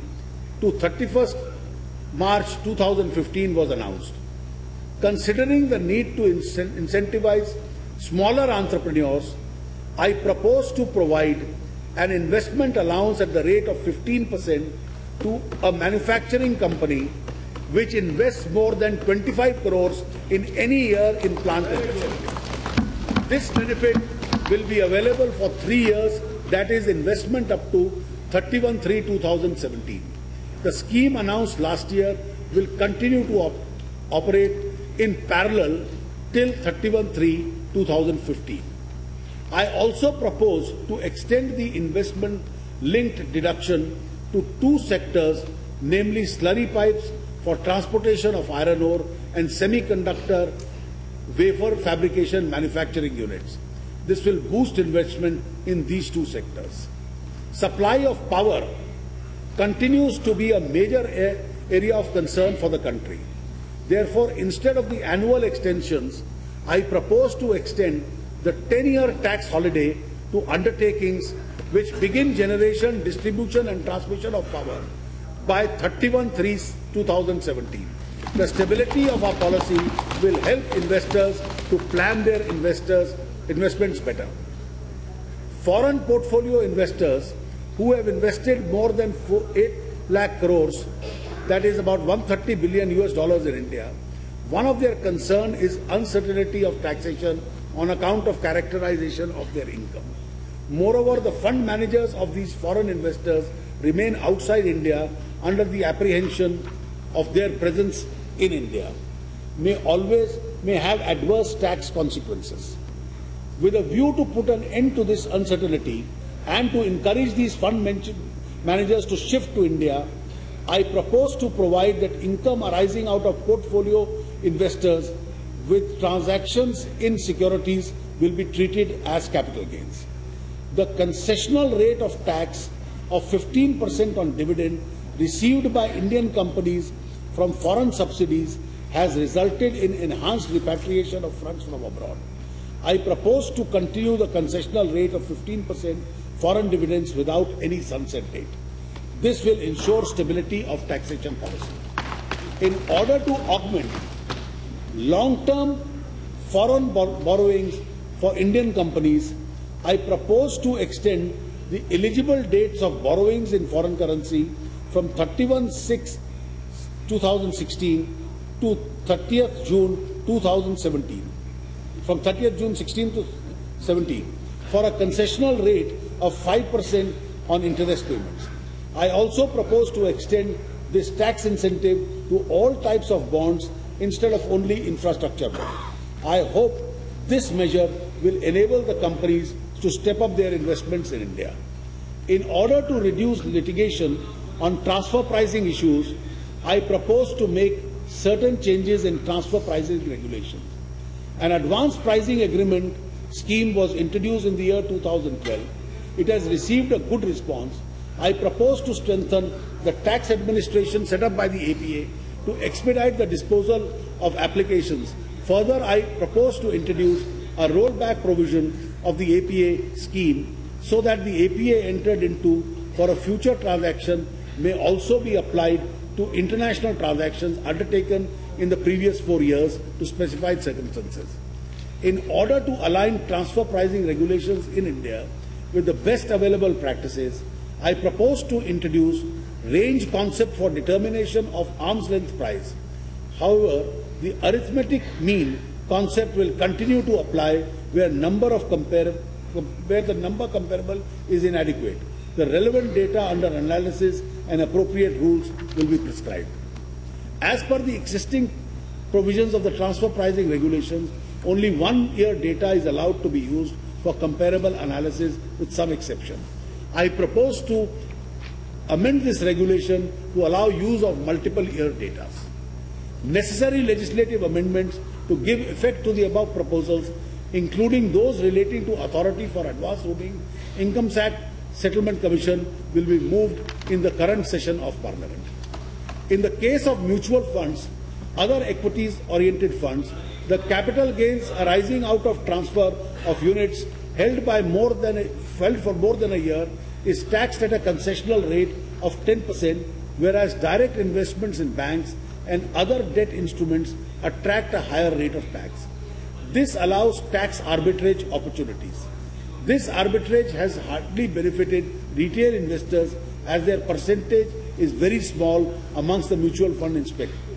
to 31st March 2015 was announced. Considering the need to incentivize smaller entrepreneurs, I propose to provide an investment allowance at the rate of 15% to a manufacturing company which invests more than 25 crores in any year in plant and machinery. This benefit will be available for 3 years, that is investment up to 31/3/2017. The scheme announced last year will continue to operate in parallel till 31/3/2015. I also propose to extend the investment-linked deduction to 2 sectors, namely slurry pipes for transportation of iron ore and semiconductor wafer fabrication manufacturing units. This will boost investment in these 2 sectors. Supply of power continues to be a major area of concern for the country. Therefore, instead of the annual extensions, I propose to extend the 10-year tax holiday to undertakings which begin generation, distribution and transmission of power by 31/3/2017. The stability of our policy will help investors to plan their investments better. Foreign portfolio investors who have invested more than 8 lakh crores, that is about $130 billion in India, one of their concern is uncertainty of taxation on account of characterization of their income. Moreover, the fund managers of these foreign investors remain outside India under the apprehension of their presence in India may have adverse tax consequences. With a view to put an end to this uncertainty and to encourage these fund managers to shift to India, I propose to provide that income arising out of portfolio investors with transactions in securities will be treated as capital gains. The concessional rate of tax of 15% on dividend received by Indian companies from foreign subsidies has resulted in enhanced repatriation of funds from abroad. I propose to continue the concessional rate of 15% foreign dividends without any sunset date. This will ensure stability of taxation policy. In order to augment long-term foreign borrowings for Indian companies, I propose to extend the eligible dates of borrowings in foreign currency from 31/6/2016 to 30th June 2017. From 30th June 16 to 17 for a concessional rate of 5% on interest payments. I also propose to extend this tax incentive to all types of bonds instead of only infrastructure bonds. I hope this measure will enable the companies to step up their investments in India. In order to reduce litigation on transfer pricing issues, I propose to make certain changes in transfer pricing regulations. An advanced pricing agreement scheme was introduced in the year 2012. It has received a good response. I propose to strengthen the tax administration set up by the APA to expedite the disposal of applications. Further, I propose to introduce a rollback provision of the APA scheme so that the APA entered into for a future transaction may also be applied to international transactions undertaken in the previous 4 years to specified circumstances. In order to align transfer pricing regulations in India with the best available practices, I propose to introduce range concept for determination of arm's length price. However, the arithmetic mean concept will continue to apply where the number comparable is inadequate. The relevant data under analysis and appropriate rules will be prescribed. As per the existing provisions of the transfer pricing regulations, only 1 year data is allowed to be used for comparable analysis with some exception. I propose to amend this regulation to allow use of multiple year data. Necessary legislative amendments to give effect to the above proposals, including those relating to Authority for Advanced Ruling, Income Tax Settlement Commission, will be moved in the current session of Parliament. In the case of mutual funds, other equities-oriented funds, the capital gains arising out of transfer of units held for more than a year is taxed at a concessional rate of 10%, whereas direct investments in banks and other debt instruments attract a higher rate of tax. This allows tax arbitrage opportunities. This arbitrage has hardly benefited retail investors as their percentage is very small amongst the mutual fund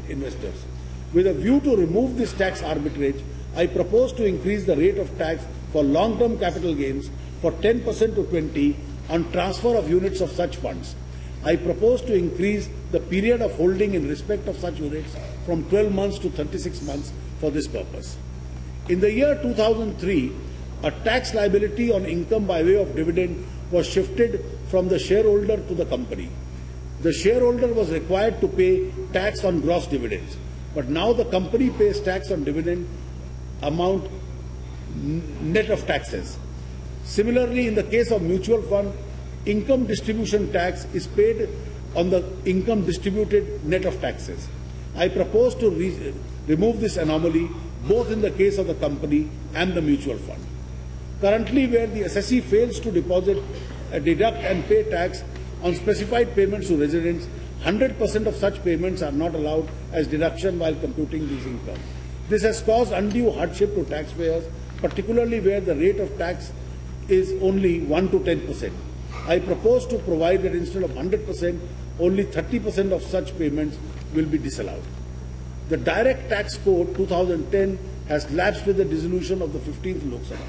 investors. With a view to remove this tax arbitrage, I propose to increase the rate of tax for long-term capital gains for 10% to 20% on transfer of units of such funds. I propose to increase the period of holding in respect of such units from 12 months to 36 months for this purpose. In the year 2003, a tax liability on income by way of dividend was shifted from the shareholder to the company. The shareholder was required to pay tax on gross dividends, but now the company pays tax on dividend amount net of taxes. Similarly, in the case of mutual fund, income distribution tax is paid on the income distributed net of taxes. I propose to remove this anomaly both in the case of the company and the mutual fund. Currently, where the assessee fails to deposit, deduct and pay tax on specified payments to residents, 100% of such payments are not allowed as deduction while computing these income. This has caused undue hardship to taxpayers, particularly where the rate of tax is only 1 to 10%. I propose to provide that instead of 100%, only 30% of such payments will be disallowed. The Direct Tax Code 2010 has lapsed with the dissolution of the 15th Lok Sabha.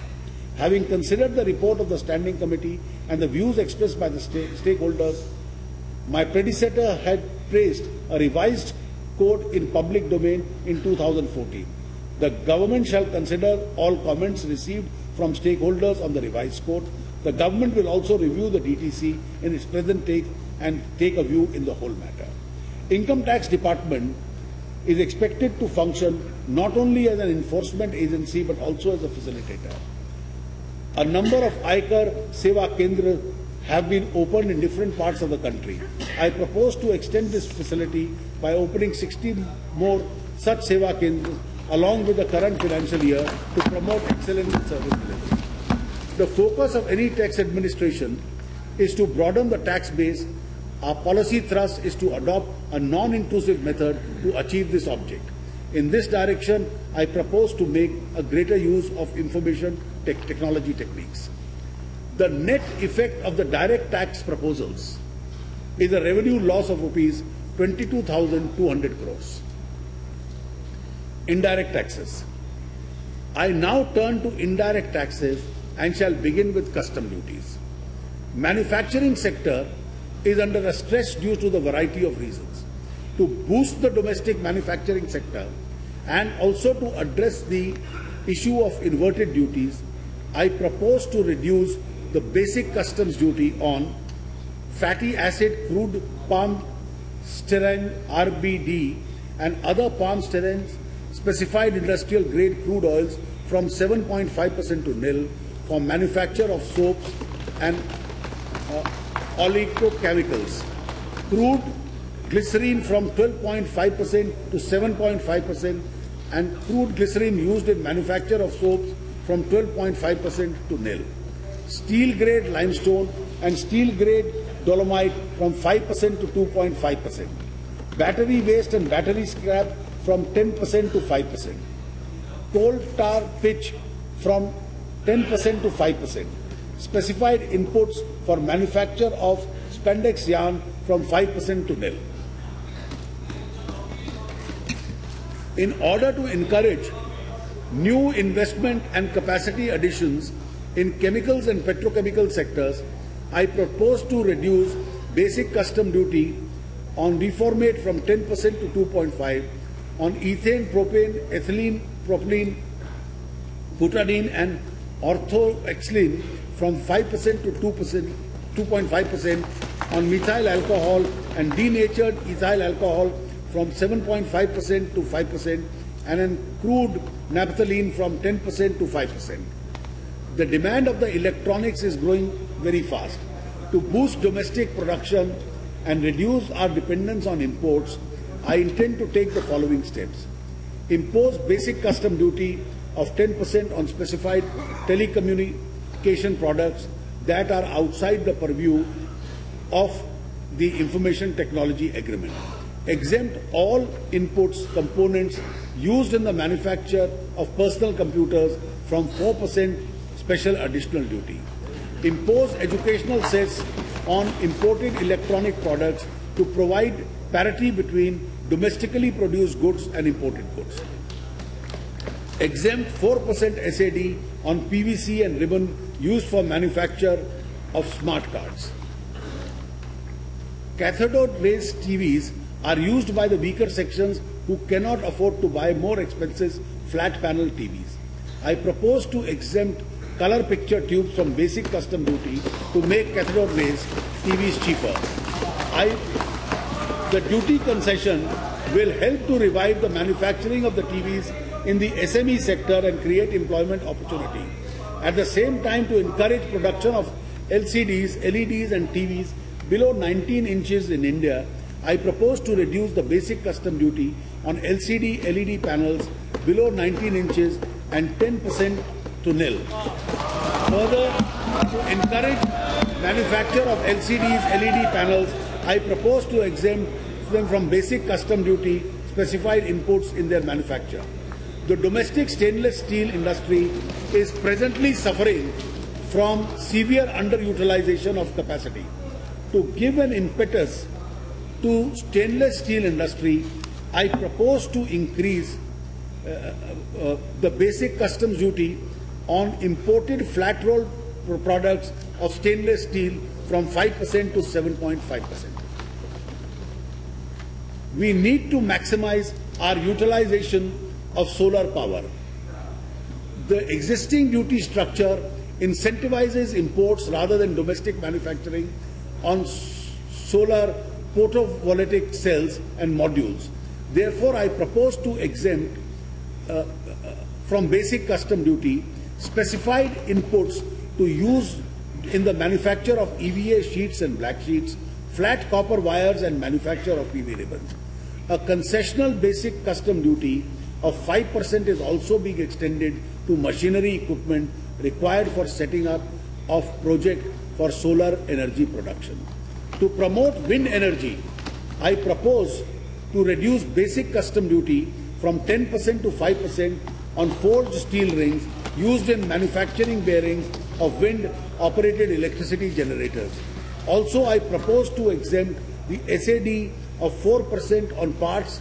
Having considered the report of the Standing Committee and the views expressed by the stakeholders, my predecessor had placed a revised code in public domain in 2014. The government shall consider all comments received from stakeholders on the revised code. The government will also review the DTC in its present take and take a view in the whole matter. Income Tax Department is expected to function not only as an enforcement agency but also as a facilitator. A number of Aikar Seva Kendras have been opened in different parts of the country. I propose to extend this facility by opening 60 more such Seva Kendras along with the current financial year to promote excellence in service delivery. The focus of any tax administration is to broaden the tax base. Our policy thrust is to adopt a non-intrusive method to achieve this object. In this direction, I propose to make a greater use of information technology techniques. The net effect of the direct tax proposals is a revenue loss of rupees 22,200 crores. Indirect taxes. I now turn to indirect taxes and shall begin with custom duties. Manufacturing sector is under a stress due to the variety of reasons. To boost the domestic manufacturing sector and also to address the issue of inverted duties, I propose to reduce the basic customs duty on fatty acid, crude palm stearin RBD and other palm sterins specified industrial grade crude oils from 7.5% to nil for manufacture of soaps and oleochemicals. Crude glycerine from 12.5% to 7.5% and crude glycerine used in manufacture of soaps from 12.5% to nil. Steel grade limestone and steel grade dolomite from 5% to 2.5%. Battery waste and battery scrap from 10% to 5%. Coal tar pitch from 10% to 5%. Specified inputs for manufacture of spandex yarn from 5% to nil. In order to encourage new investment and capacity additions in chemicals and petrochemical sectors, I propose to reduce basic custom duty on reformate from 10% to 2.5%, on ethane, propane, ethylene, propylene, butadiene and orthoxylene from 5% to 2.5%, on methyl alcohol and denatured ethyl alcohol from 7.5% to 5%, and on crude naphthalene from 10% to 5%. The demand of the electronics is growing very fast. To boost domestic production and reduce our dependence on imports, I intend to take the following steps. Impose basic custom duty of 10% on specified telecommunication products that are outside the purview of the Information Technology Agreement. Exempt all inputs, components used in the manufacture of personal computers from 4% special additional duty. Impose educational cess on imported electronic products to provide parity between domestically produced goods and imported goods. Exempt 4% SAD on PVC and ribbon used for manufacture of smart cards. Cathode-rays TVs are used by the weaker sections who cannot afford to buy more expensive flat panel TVs. I propose to exempt color picture tubes from basic custom duty to make cathode-rays TVs cheaper. The duty concession will help to revive the manufacturing of the TVs in the SME sector and create employment opportunity. At the same time, to encourage production of LCDs, LEDs and TVs below 19 inches in India, I propose to reduce the basic custom duty on LCD, LED panels below 19 inches and 10% to nil. Further, to encourage manufacture of LCDs, LED panels, I propose to exempt them from basic custom duty specified inputs in their manufacture. The domestic stainless steel industry is presently suffering from severe underutilization of capacity. To give an impetus to stainless steel industry, I propose to increase the basic customs duty on imported flat rolled products of stainless steel from 5% to 7.5%. We need to maximize our utilization of solar power. The existing duty structure incentivizes imports rather than domestic manufacturing on solar photovoltaic cells and modules. Therefore, I propose to exempt from basic custom duty specified inputs to use in the manufacture of EVA sheets and black sheets, flat copper wires and manufacture of PV ribbons. A concessional basic custom duty of 5% is also being extended to machinery equipment required for setting up of project for solar energy production. To promote wind energy, I propose to reduce basic custom duty from 10% to 5% on forged steel rings used in manufacturing bearings of wind-operated electricity generators. Also, I propose to exempt the SAD of 4% on parts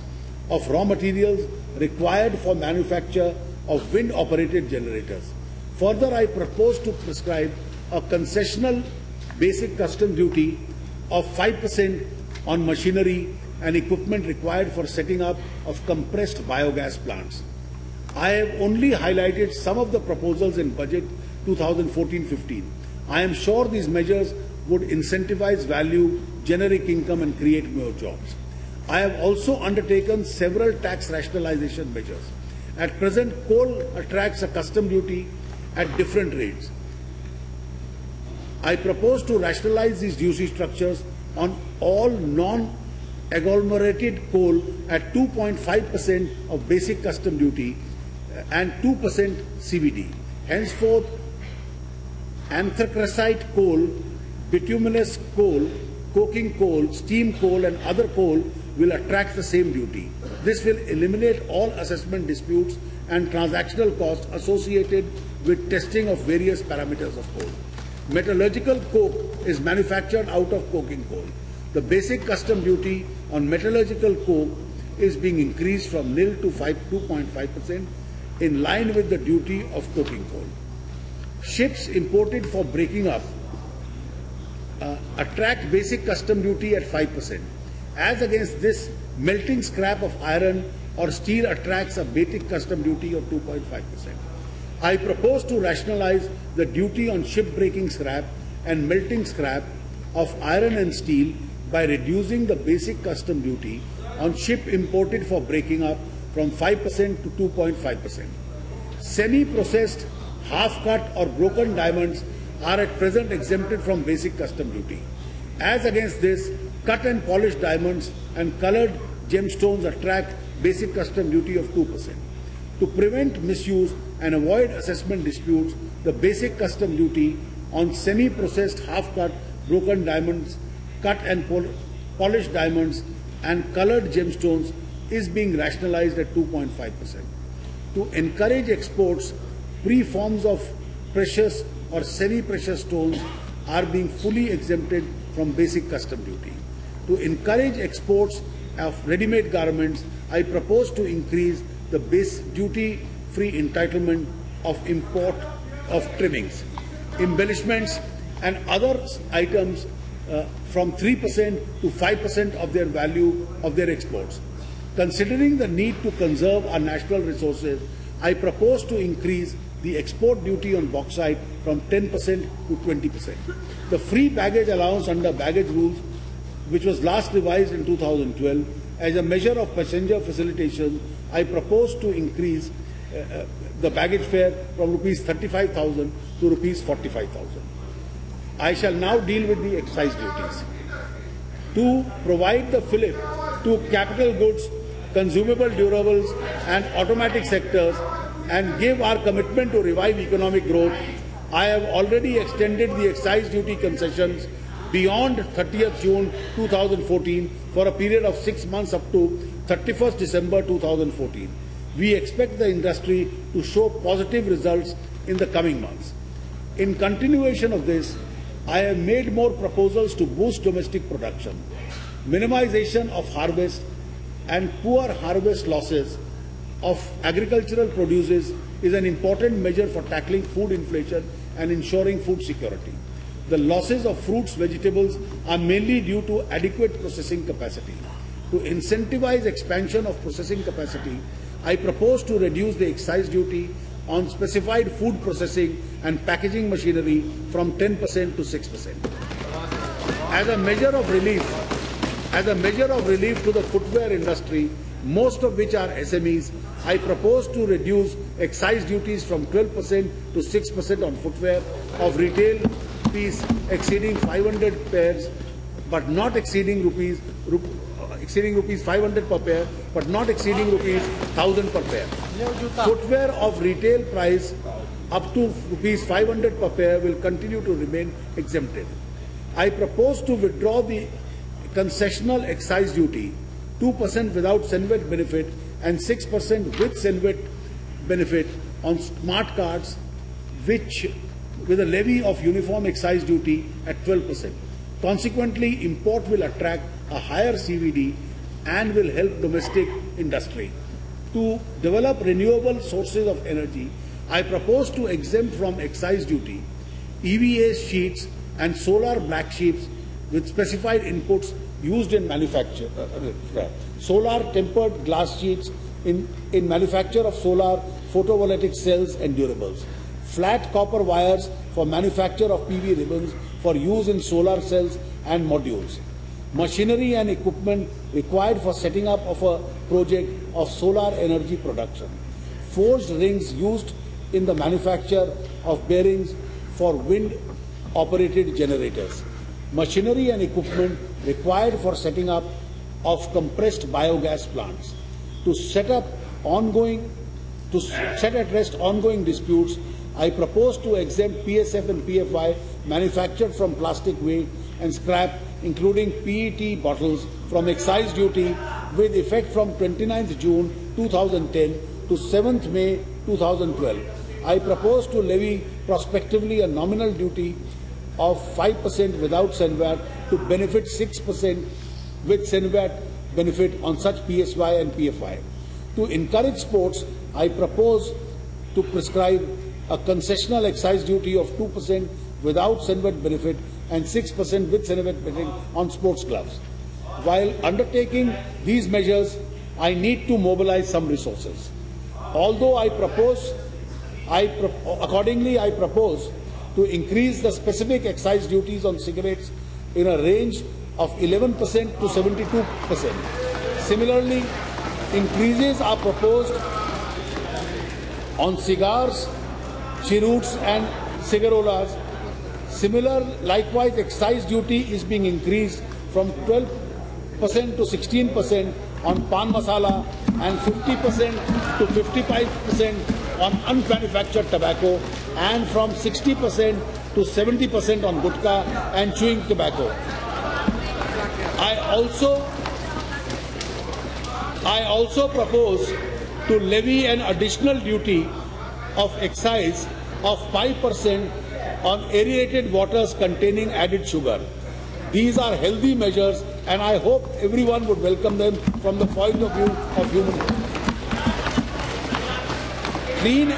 of raw materials required for manufacture of wind-operated generators. Further, I propose to prescribe a concessional basic custom duty of 5% on machinery and equipment required for setting up of compressed biogas plants. I have only highlighted some of the proposals in Budget 2014-15. I am sure these measures would incentivize value, generate income and create more jobs. I have also undertaken several tax rationalization measures. At present, coal attracts a custom duty at different rates. I propose to rationalize these duty structures on all non-agglomerated coal at 2.5% of basic custom duty and 2% CVD. Henceforth, anthracite coal, bituminous coal, coking coal, steam coal and other coal will attract the same duty. This will eliminate all assessment disputes and transactional costs associated with testing of various parameters of coal. Metallurgical coke is manufactured out of coking coal. The basic custom duty on metallurgical coke is being increased from nil to 2.5% in line with the duty of coking coal. Ships imported for breaking up attract basic custom duty at 5%. As against this, melting scrap of iron or steel attracts a basic custom duty of 2.5%. I propose to rationalize the duty on ship breaking scrap and melting scrap of iron and steel by reducing the basic custom duty on ship imported for breaking up from 5% to 2.5%. Semi-processed, half-cut or broken diamonds are at present exempted from basic custom duty. As against this, cut and polished diamonds and colored gemstones attract basic custom duty of 2%. To prevent misuse and avoid assessment disputes, the basic custom duty on semi-processed, half-cut, broken diamonds, cut and polished diamonds and colored gemstones is being rationalized at 2.5%. To encourage exports, pre-forms of precious or semi-precious stones are being fully exempted from basic custom duty. To encourage exports of ready-made garments, I propose to increase the base duty-free entitlement of import of trimmings, embellishments and other items from 3% to 5% of their value of their exports. Considering the need to conserve our national resources, I propose to increase the export duty on bauxite from 10% to 20%. The free baggage allowance under baggage rules, which was last revised in 2012, as a measure of passenger facilitation, I propose to increase the baggage fare from rupees 35,000 to rupees 45,000. I shall now deal with the excise duties. To provide the fillip to capital goods, consumable durables and automatic sectors and give our commitment to revive economic growth, I have already extended the excise duty concessions beyond 30th June 2014 for a period of 6 months up to 31st December 2014. We expect the industry to show positive results in the coming months. In continuation of this, I have made more proposals to boost domestic production. Minimization of harvest and poor harvest losses of agricultural produces is an important measure for tackling food inflation and ensuring food security. The losses of fruits, vegetables are mainly due to adequate processing capacity. To incentivize expansion of processing capacity, I propose to reduce the excise duty on specified food processing and packaging machinery from 10% to 6%. As a measure of relief to the footwear industry, most of which are SMEs, I propose to reduce excise duties from 12% to 6% on footwear of retail piece exceeding 500 pairs, but not exceeding rupees 500 per pair, but not exceeding rupees 1,000 per pair. Footwear of retail price up to rupees 500 per pair will continue to remain exempted. I propose to withdraw the concessional excise duty, 2% without Senvet benefit and 6% with Senvet benefit on smart cards, which with a levy of uniform excise duty at 12%. Consequently, import will attract a higher CVD and will help domestic industry. To develop renewable sources of energy, I propose to exempt from excise duty EVA sheets and solar black sheets with specified inputs used in manufacture. Solar tempered glass sheets in manufacture of solar photovoltaic cells and durables. Flat copper wires for manufacture of PV ribbons for use in solar cells and modules. Machinery and equipment required for setting up of a project of solar energy production. Forged rings used in the manufacture of bearings for wind-operated generators. Machinery and equipment required for setting up of compressed biogas plants. To set at rest ongoing disputes, I propose to exempt PSF and PFY manufactured from plastic waste and scrap, including PET bottles, from excise duty with effect from 29th June 2010 to 7th May 2012. I propose to levy prospectively a nominal duty of 5% without Senvat to benefit 6% with Senvat benefit on such PSY and PFI. To encourage sports, I propose to prescribe a concessional excise duty of 2% without Senvat benefit and 6% with Senvat benefit on sports gloves. While undertaking these measures, I need to mobilize some resources. Although I propose to increase the specific excise duties on cigarettes in a range of 11% to 72%. Similarly, increases are proposed on cigars, cheroots and cigarillos. Likewise, excise duty is being increased from 12% to 16% on pan masala and 50% to 55% on unmanufactured tobacco and from 60% to 70% on gutka and chewing tobacco. I also propose to levy an additional duty of excise of 5% on aerated waters containing added sugar. These are healthy measures and I hope everyone would welcome them from the point of view of human clean.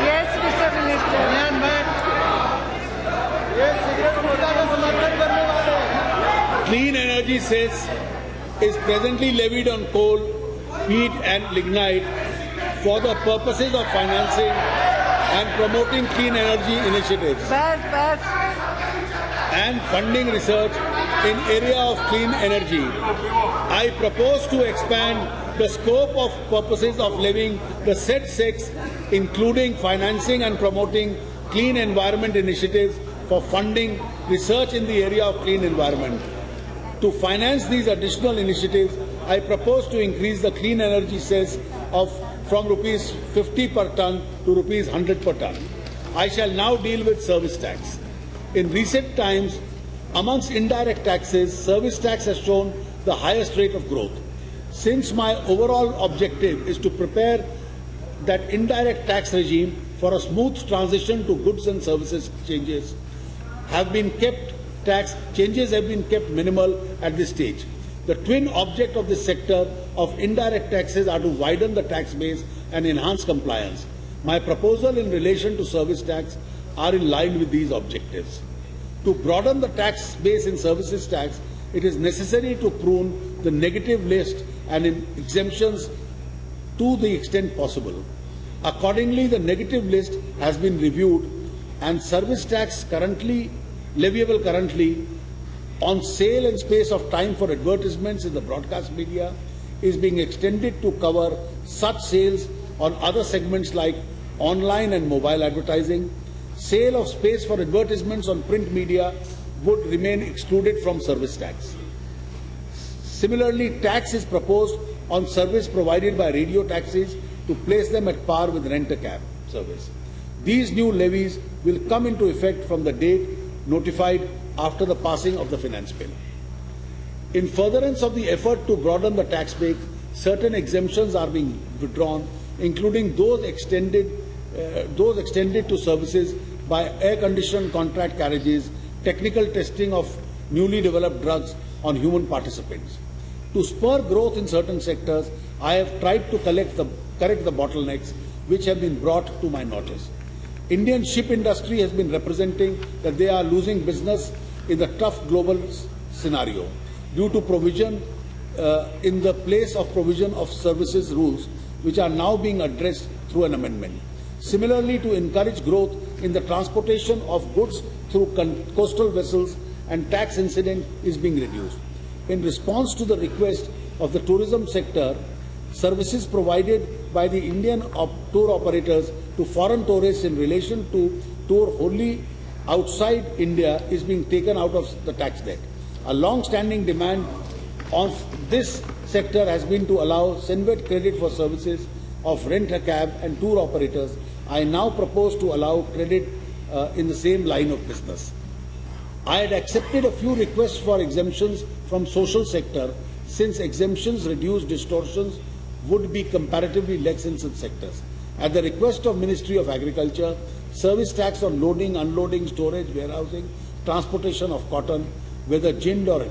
Yes, Mr. Minister. Clean energy cess is presently levied on coal, peat and lignite for the purposes of financing and promoting clean energy initiatives and funding research in area of clean energy. I propose to expand the scope of purposes of levying the said cess, including financing and promoting clean environment initiatives for funding research in the area of clean environment. To finance these additional initiatives, I propose to increase the clean energy cess from rupees 50 per ton to rupees 100 per ton. I shall now deal with service tax. In recent times, amongst indirect taxes, service tax has shown the highest rate of growth. Since my overall objective is to prepare that indirect tax regime for a smooth transition to goods and services, changes have been kept minimal at this stage. The twin object of this sector of indirect taxes are to widen the tax base and enhance compliance. My proposal in relation to service tax are in line with these objectives. To broaden the tax base in services tax, it is necessary to prune the negative list and in exemptions to the extent possible. Accordingly, the negative list has been reviewed and service tax leviable currently on sale and space of time for advertisements in the broadcast media is being extended to cover such sales on other segments like online and mobile advertising. Sale of space for advertisements on print media would remain excluded from service tax. Similarly, tax is proposed on service provided by radio taxis to place them at par with rent-a-cab service. These new levies will come into effect from the date notified after the passing of the finance bill. In furtherance of the effort to broaden the tax base, certain exemptions are being withdrawn, including those extended to services by air-conditioned contract carriages, technical testing of newly developed drugs on human participants. To spur growth in certain sectors, I have tried to correct the bottlenecks which have been brought to my notice. Indian ship industry has been representing that they are losing business in the tough global scenario due to provision in the place of provision of services rules, which are now being addressed through an amendment. Similarly, to encourage growth in the transportation of goods through coastal vessels, and tax incident is being reduced. In response to the request of the tourism sector, services provided by the Indian tour operators to foreign tourists in relation to tour wholly outside India is being taken out of the tax debt. A long-standing demand of this sector has been to allow Senvet credit for services of rent-a-cab and tour operators. I now propose to allow credit in the same line of business. I had accepted a few requests for exemptions from social sector, since exemptions reduce distortions would be comparatively less in such sectors. At the request of Ministry of Agriculture, service tax on loading, unloading, storage, warehousing, transportation of cotton, whether gind or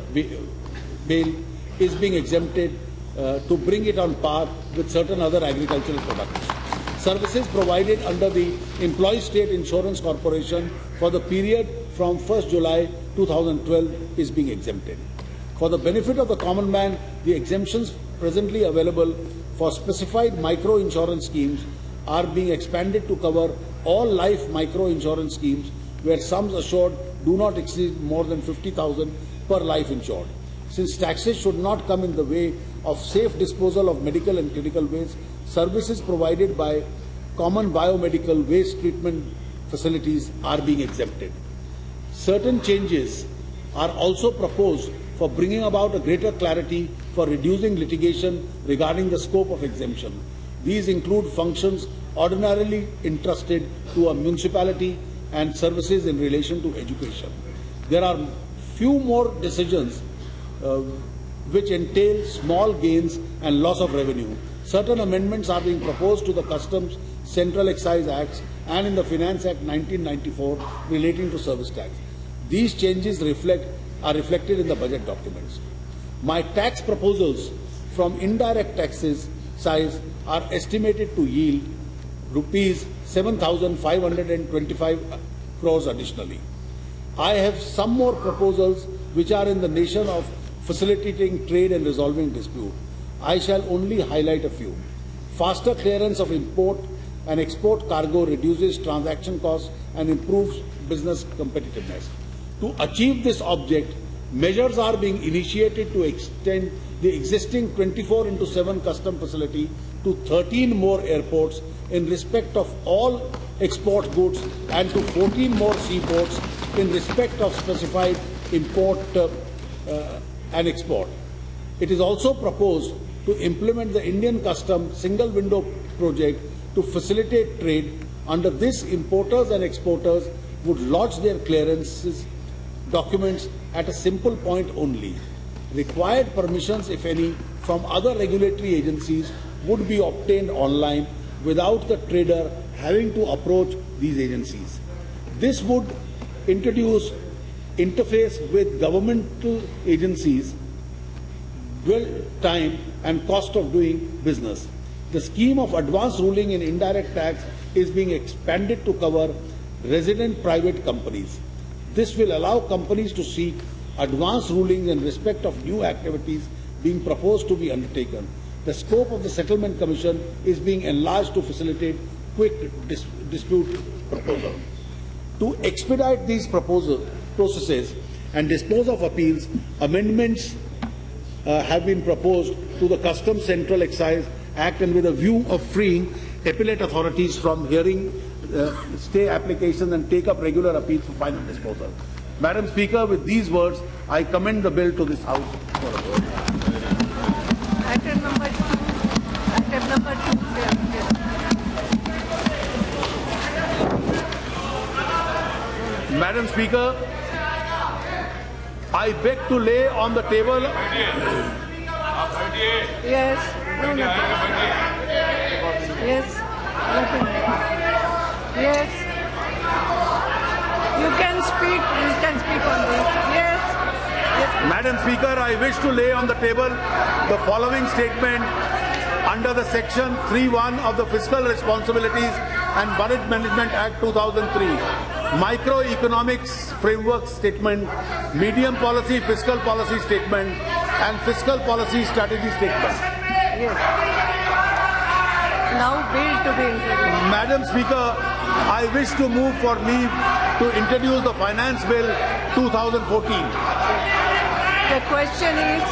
bale, is being exempted to bring it on par with certain other agricultural products. Services provided under the Employee State Insurance Corporation for the period from 1st July 2012 is being exempted. For the benefit of the common man, the exemptions presently available for specified micro insurance schemes are being expanded to cover all life micro insurance schemes where sums assured do not exceed more than 50,000 per life insured. Since taxes should not come in the way of safe disposal of medical and critical waste, services provided by common biomedical waste treatment facilities are being exempted. Certain changes are also proposed for bringing about a greater clarity for reducing litigation regarding the scope of exemption. These include functions ordinarily entrusted to a municipality and services in relation to education. There are few more decisions which entail small gains and loss of revenue. Certain amendments are being proposed to the Customs Central Excise Acts and in the Finance Act 1994 relating to service tax. These changes are reflected in the budget documents. My tax proposals from indirect taxes size are estimated to yield rupees 7,525 crores additionally. I have some more proposals which are in the nature of facilitating trade and resolving dispute. I shall only highlight a few. Faster clearance of import and export cargo reduces transaction costs and improves business competitiveness. To achieve this object, measures are being initiated to extend the existing 24/7 custom facility to 13 more airports in respect of all export goods and to 14 more seaports in respect of specified import and export. It is also proposed to implement the Indian Customs Single Window project to facilitate trade. Under this, importers and exporters would lodge their clearances documents at a simple point only. Required permissions, if any, from other regulatory agencies would be obtained online without the trader having to approach these agencies. This would introduce interface with governmental agencies, dwell time and cost of doing business. The scheme of advance ruling in indirect tax is being expanded to cover resident private companies. This will allow companies to seek advance rulings in respect of new activities being proposed to be undertaken. The scope of the Settlement Commission is being enlarged to facilitate quick dispute proposal. To expedite these processes and dispose of appeals, amendments have been proposed to the Customs Central Excise Act and with a view of freeing appellate authorities from hearing stay applications and take up regular appeals for final disposal. Madam Speaker, with these words, I commend the bill to this House for a vote. Item number 2. Item number 2. Madam Speaker, I beg to lay on the table. Yes. No, no. Yes. Nothing. Yes. You can speak on this. Yes. Yes. Madam Speaker, I wish to lay on the table the following statement under the Section 3(1) of the Fiscal Responsibilities and Budget Management Act 2003. Microeconomics Framework Statement, Medium Policy Fiscal Policy Statement and Fiscal Policy Strategy Statement. Yes. Now bill to be introduced. Madam Speaker, I wish to move for leave to introduce the Finance Bill 2014. The question is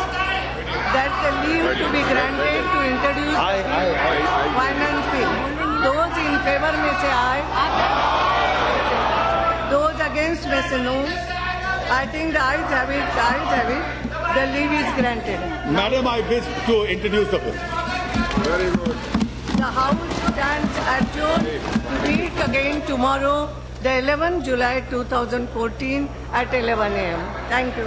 that the leave to be granted to introduce finance bill. Those in favor may say aye. Those against may say no. I think the ayes have it. The ayes have it. The leave is granted. Madam, I wish to introduce the bill. Very good. The House stands adjourned to meet again tomorrow, the 11th July 2014 at 11 a.m. Thank you.